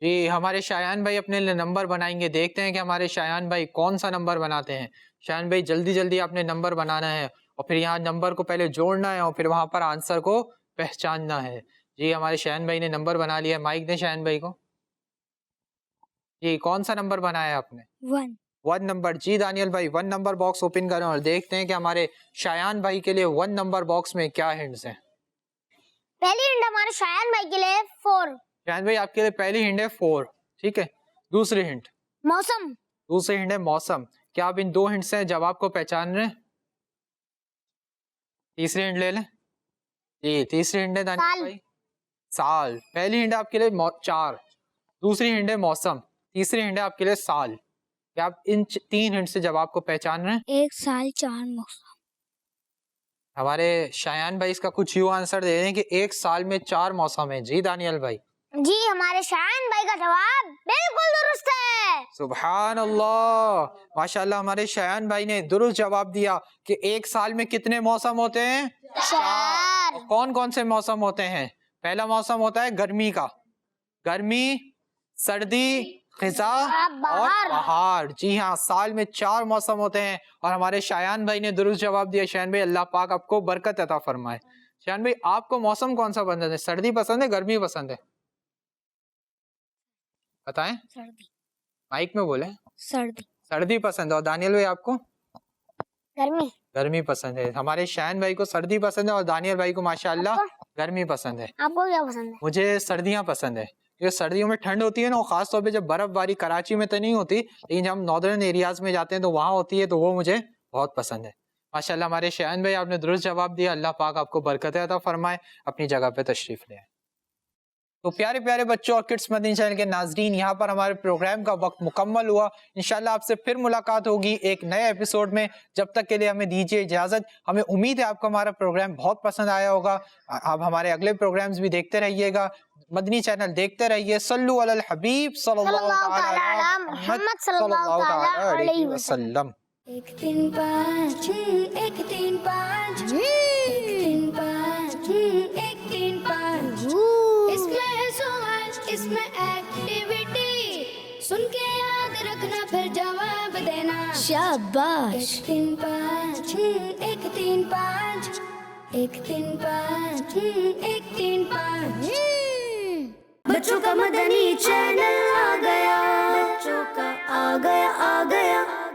जी हमारे शायान भाई अपने लिए नंबर बनाएंगे। देखते हैं कि हमारे शायान भाई कौन सा नंबर बनाते हैं। शायान भाई जल्दी जल्दी आपने नंबर बनाना है और फिर यहाँ नंबर को पहले जोड़ना है और फिर वहां पर आंसर को पहचानना है। जी हमारे शायान भाई ने नंबर बना लिया। माइक दें शायान भाई को। जी कौन सा नंबर बनाया आपने? 1 नंबर। जी दानियल भाई 1 नंबर बॉक्स ओपन करें और देखते हैं कि हमारे शायान भाई के लिए 1 नंबर बॉक्स में क्या हिंट्स हैं। पहली हिंट हमारे शायान भाई के लिए 4। शायान भाई आपके लिए पहली हिंट है 4, ठीक है। दूसरी हिंट? मौसम। दूसरी हिंट है मौसम। क्या आप इन 2 हिंट से जवाब को पहचान रहे हैं? तीसरी हिंट ले लें। जी तीसरी हिंट है दानियल भाई साल। पहली हिंट आपके लिए 4, दूसरी हिंट है मौसम, तीसरी हिंट है आपके लिए साल। क्या आप इन 3 हिंट से जवाब को पहचान रहे हैं? 1 साल 4 मौसम। हमारे शायान भाई इसका कुछ यूं आंसर दे रहे हैं कि 1 साल में 4 मौसम है। जी दानियल भाई। जी हमारे शायान भाई का जवाब बिल्कुल दुरुस्त है। सुभान अल्लाह। माशाल्लाह हमारे शायान भाई ने दुरुस्त जवाब दिया कि 1 साल में कितने मौसम होते हैं? 4। कौन कौन से मौसम होते हैं? पहला मौसम होता है गर्मी का, गर्मी, सर्दी, खिजा और बहार। जी हाँ साल में 4 मौसम होते हैं। और हमारे शायान भाई ने दुरुस्त जवाब दिया। शायान भाई अल्लाह पाक आपको बरकत अता फरमाए। शायान भाई आपको मौसम कौन सा पसंद है? सर्दी पसंद है, गर्मी पसंद है? बताएं। सर्दी। माइक में बोले। सर्दी। सर्दी पसंद है। और दानियल भाई आपको? गर्मी। गर्मी पसंद है। हमारे शायान भाई को सर्दी पसंद है और दानियल भाई को माशाल्लाह गर्मी पसंद है। आपको क्या पसंद है? मुझे सर्दियां पसंद है क्योंकि सर्दियों में ठंड होती है ना, खास तौर पे जब बर्फबारी कराची में तो नहीं होती लेकिन जब हम नॉर्दर्न एरियाज में जाते हैं तो वहाँ होती है, तो वो मुझे बहुत पसंद है। माशाल्लाह हमारे शायान भाई आपने दुरुस्त जवाब दिया। अल्लाह पाक आपको बरकत अता फरमाए। अपनी जगह पे तशरीफ ले आए। तो प्यारे प्यारे बच्चों और किड्स मदनी चैनल के नाजरीन, यहाँ पर हमारे प्रोग्राम का वक्त मुकम्मल हुआ। इंशाल्लाह आपसे फिर मुलाकात होगी एक नए एपिसोड में। जब तक के लिए हमें दीजिए इजाजत। हमें उम्मीद है आपको हमारा प्रोग्राम बहुत पसंद आया होगा। आप हमारे अगले प्रोग्राम्स भी देखते रहिएगा। मदनी चैनल देखते रहिए। सल्लु अलल हबीब सल्लल्लाहु अलैहि मुहम्मद सल्लल्लाहु अलैहि वसल्लम। 1 3 5 1 3 5 1 3 5 1 3 5। इसमें है सवाल, इसमें एक्टिविटी, सुन के याद रखना फिर जवाब देना। शाबाश। 1 3 5 1 3 5 1 3 5 1 3 5। बच्चों का मदनी चैनल आ गया, बच्चों का आ गया।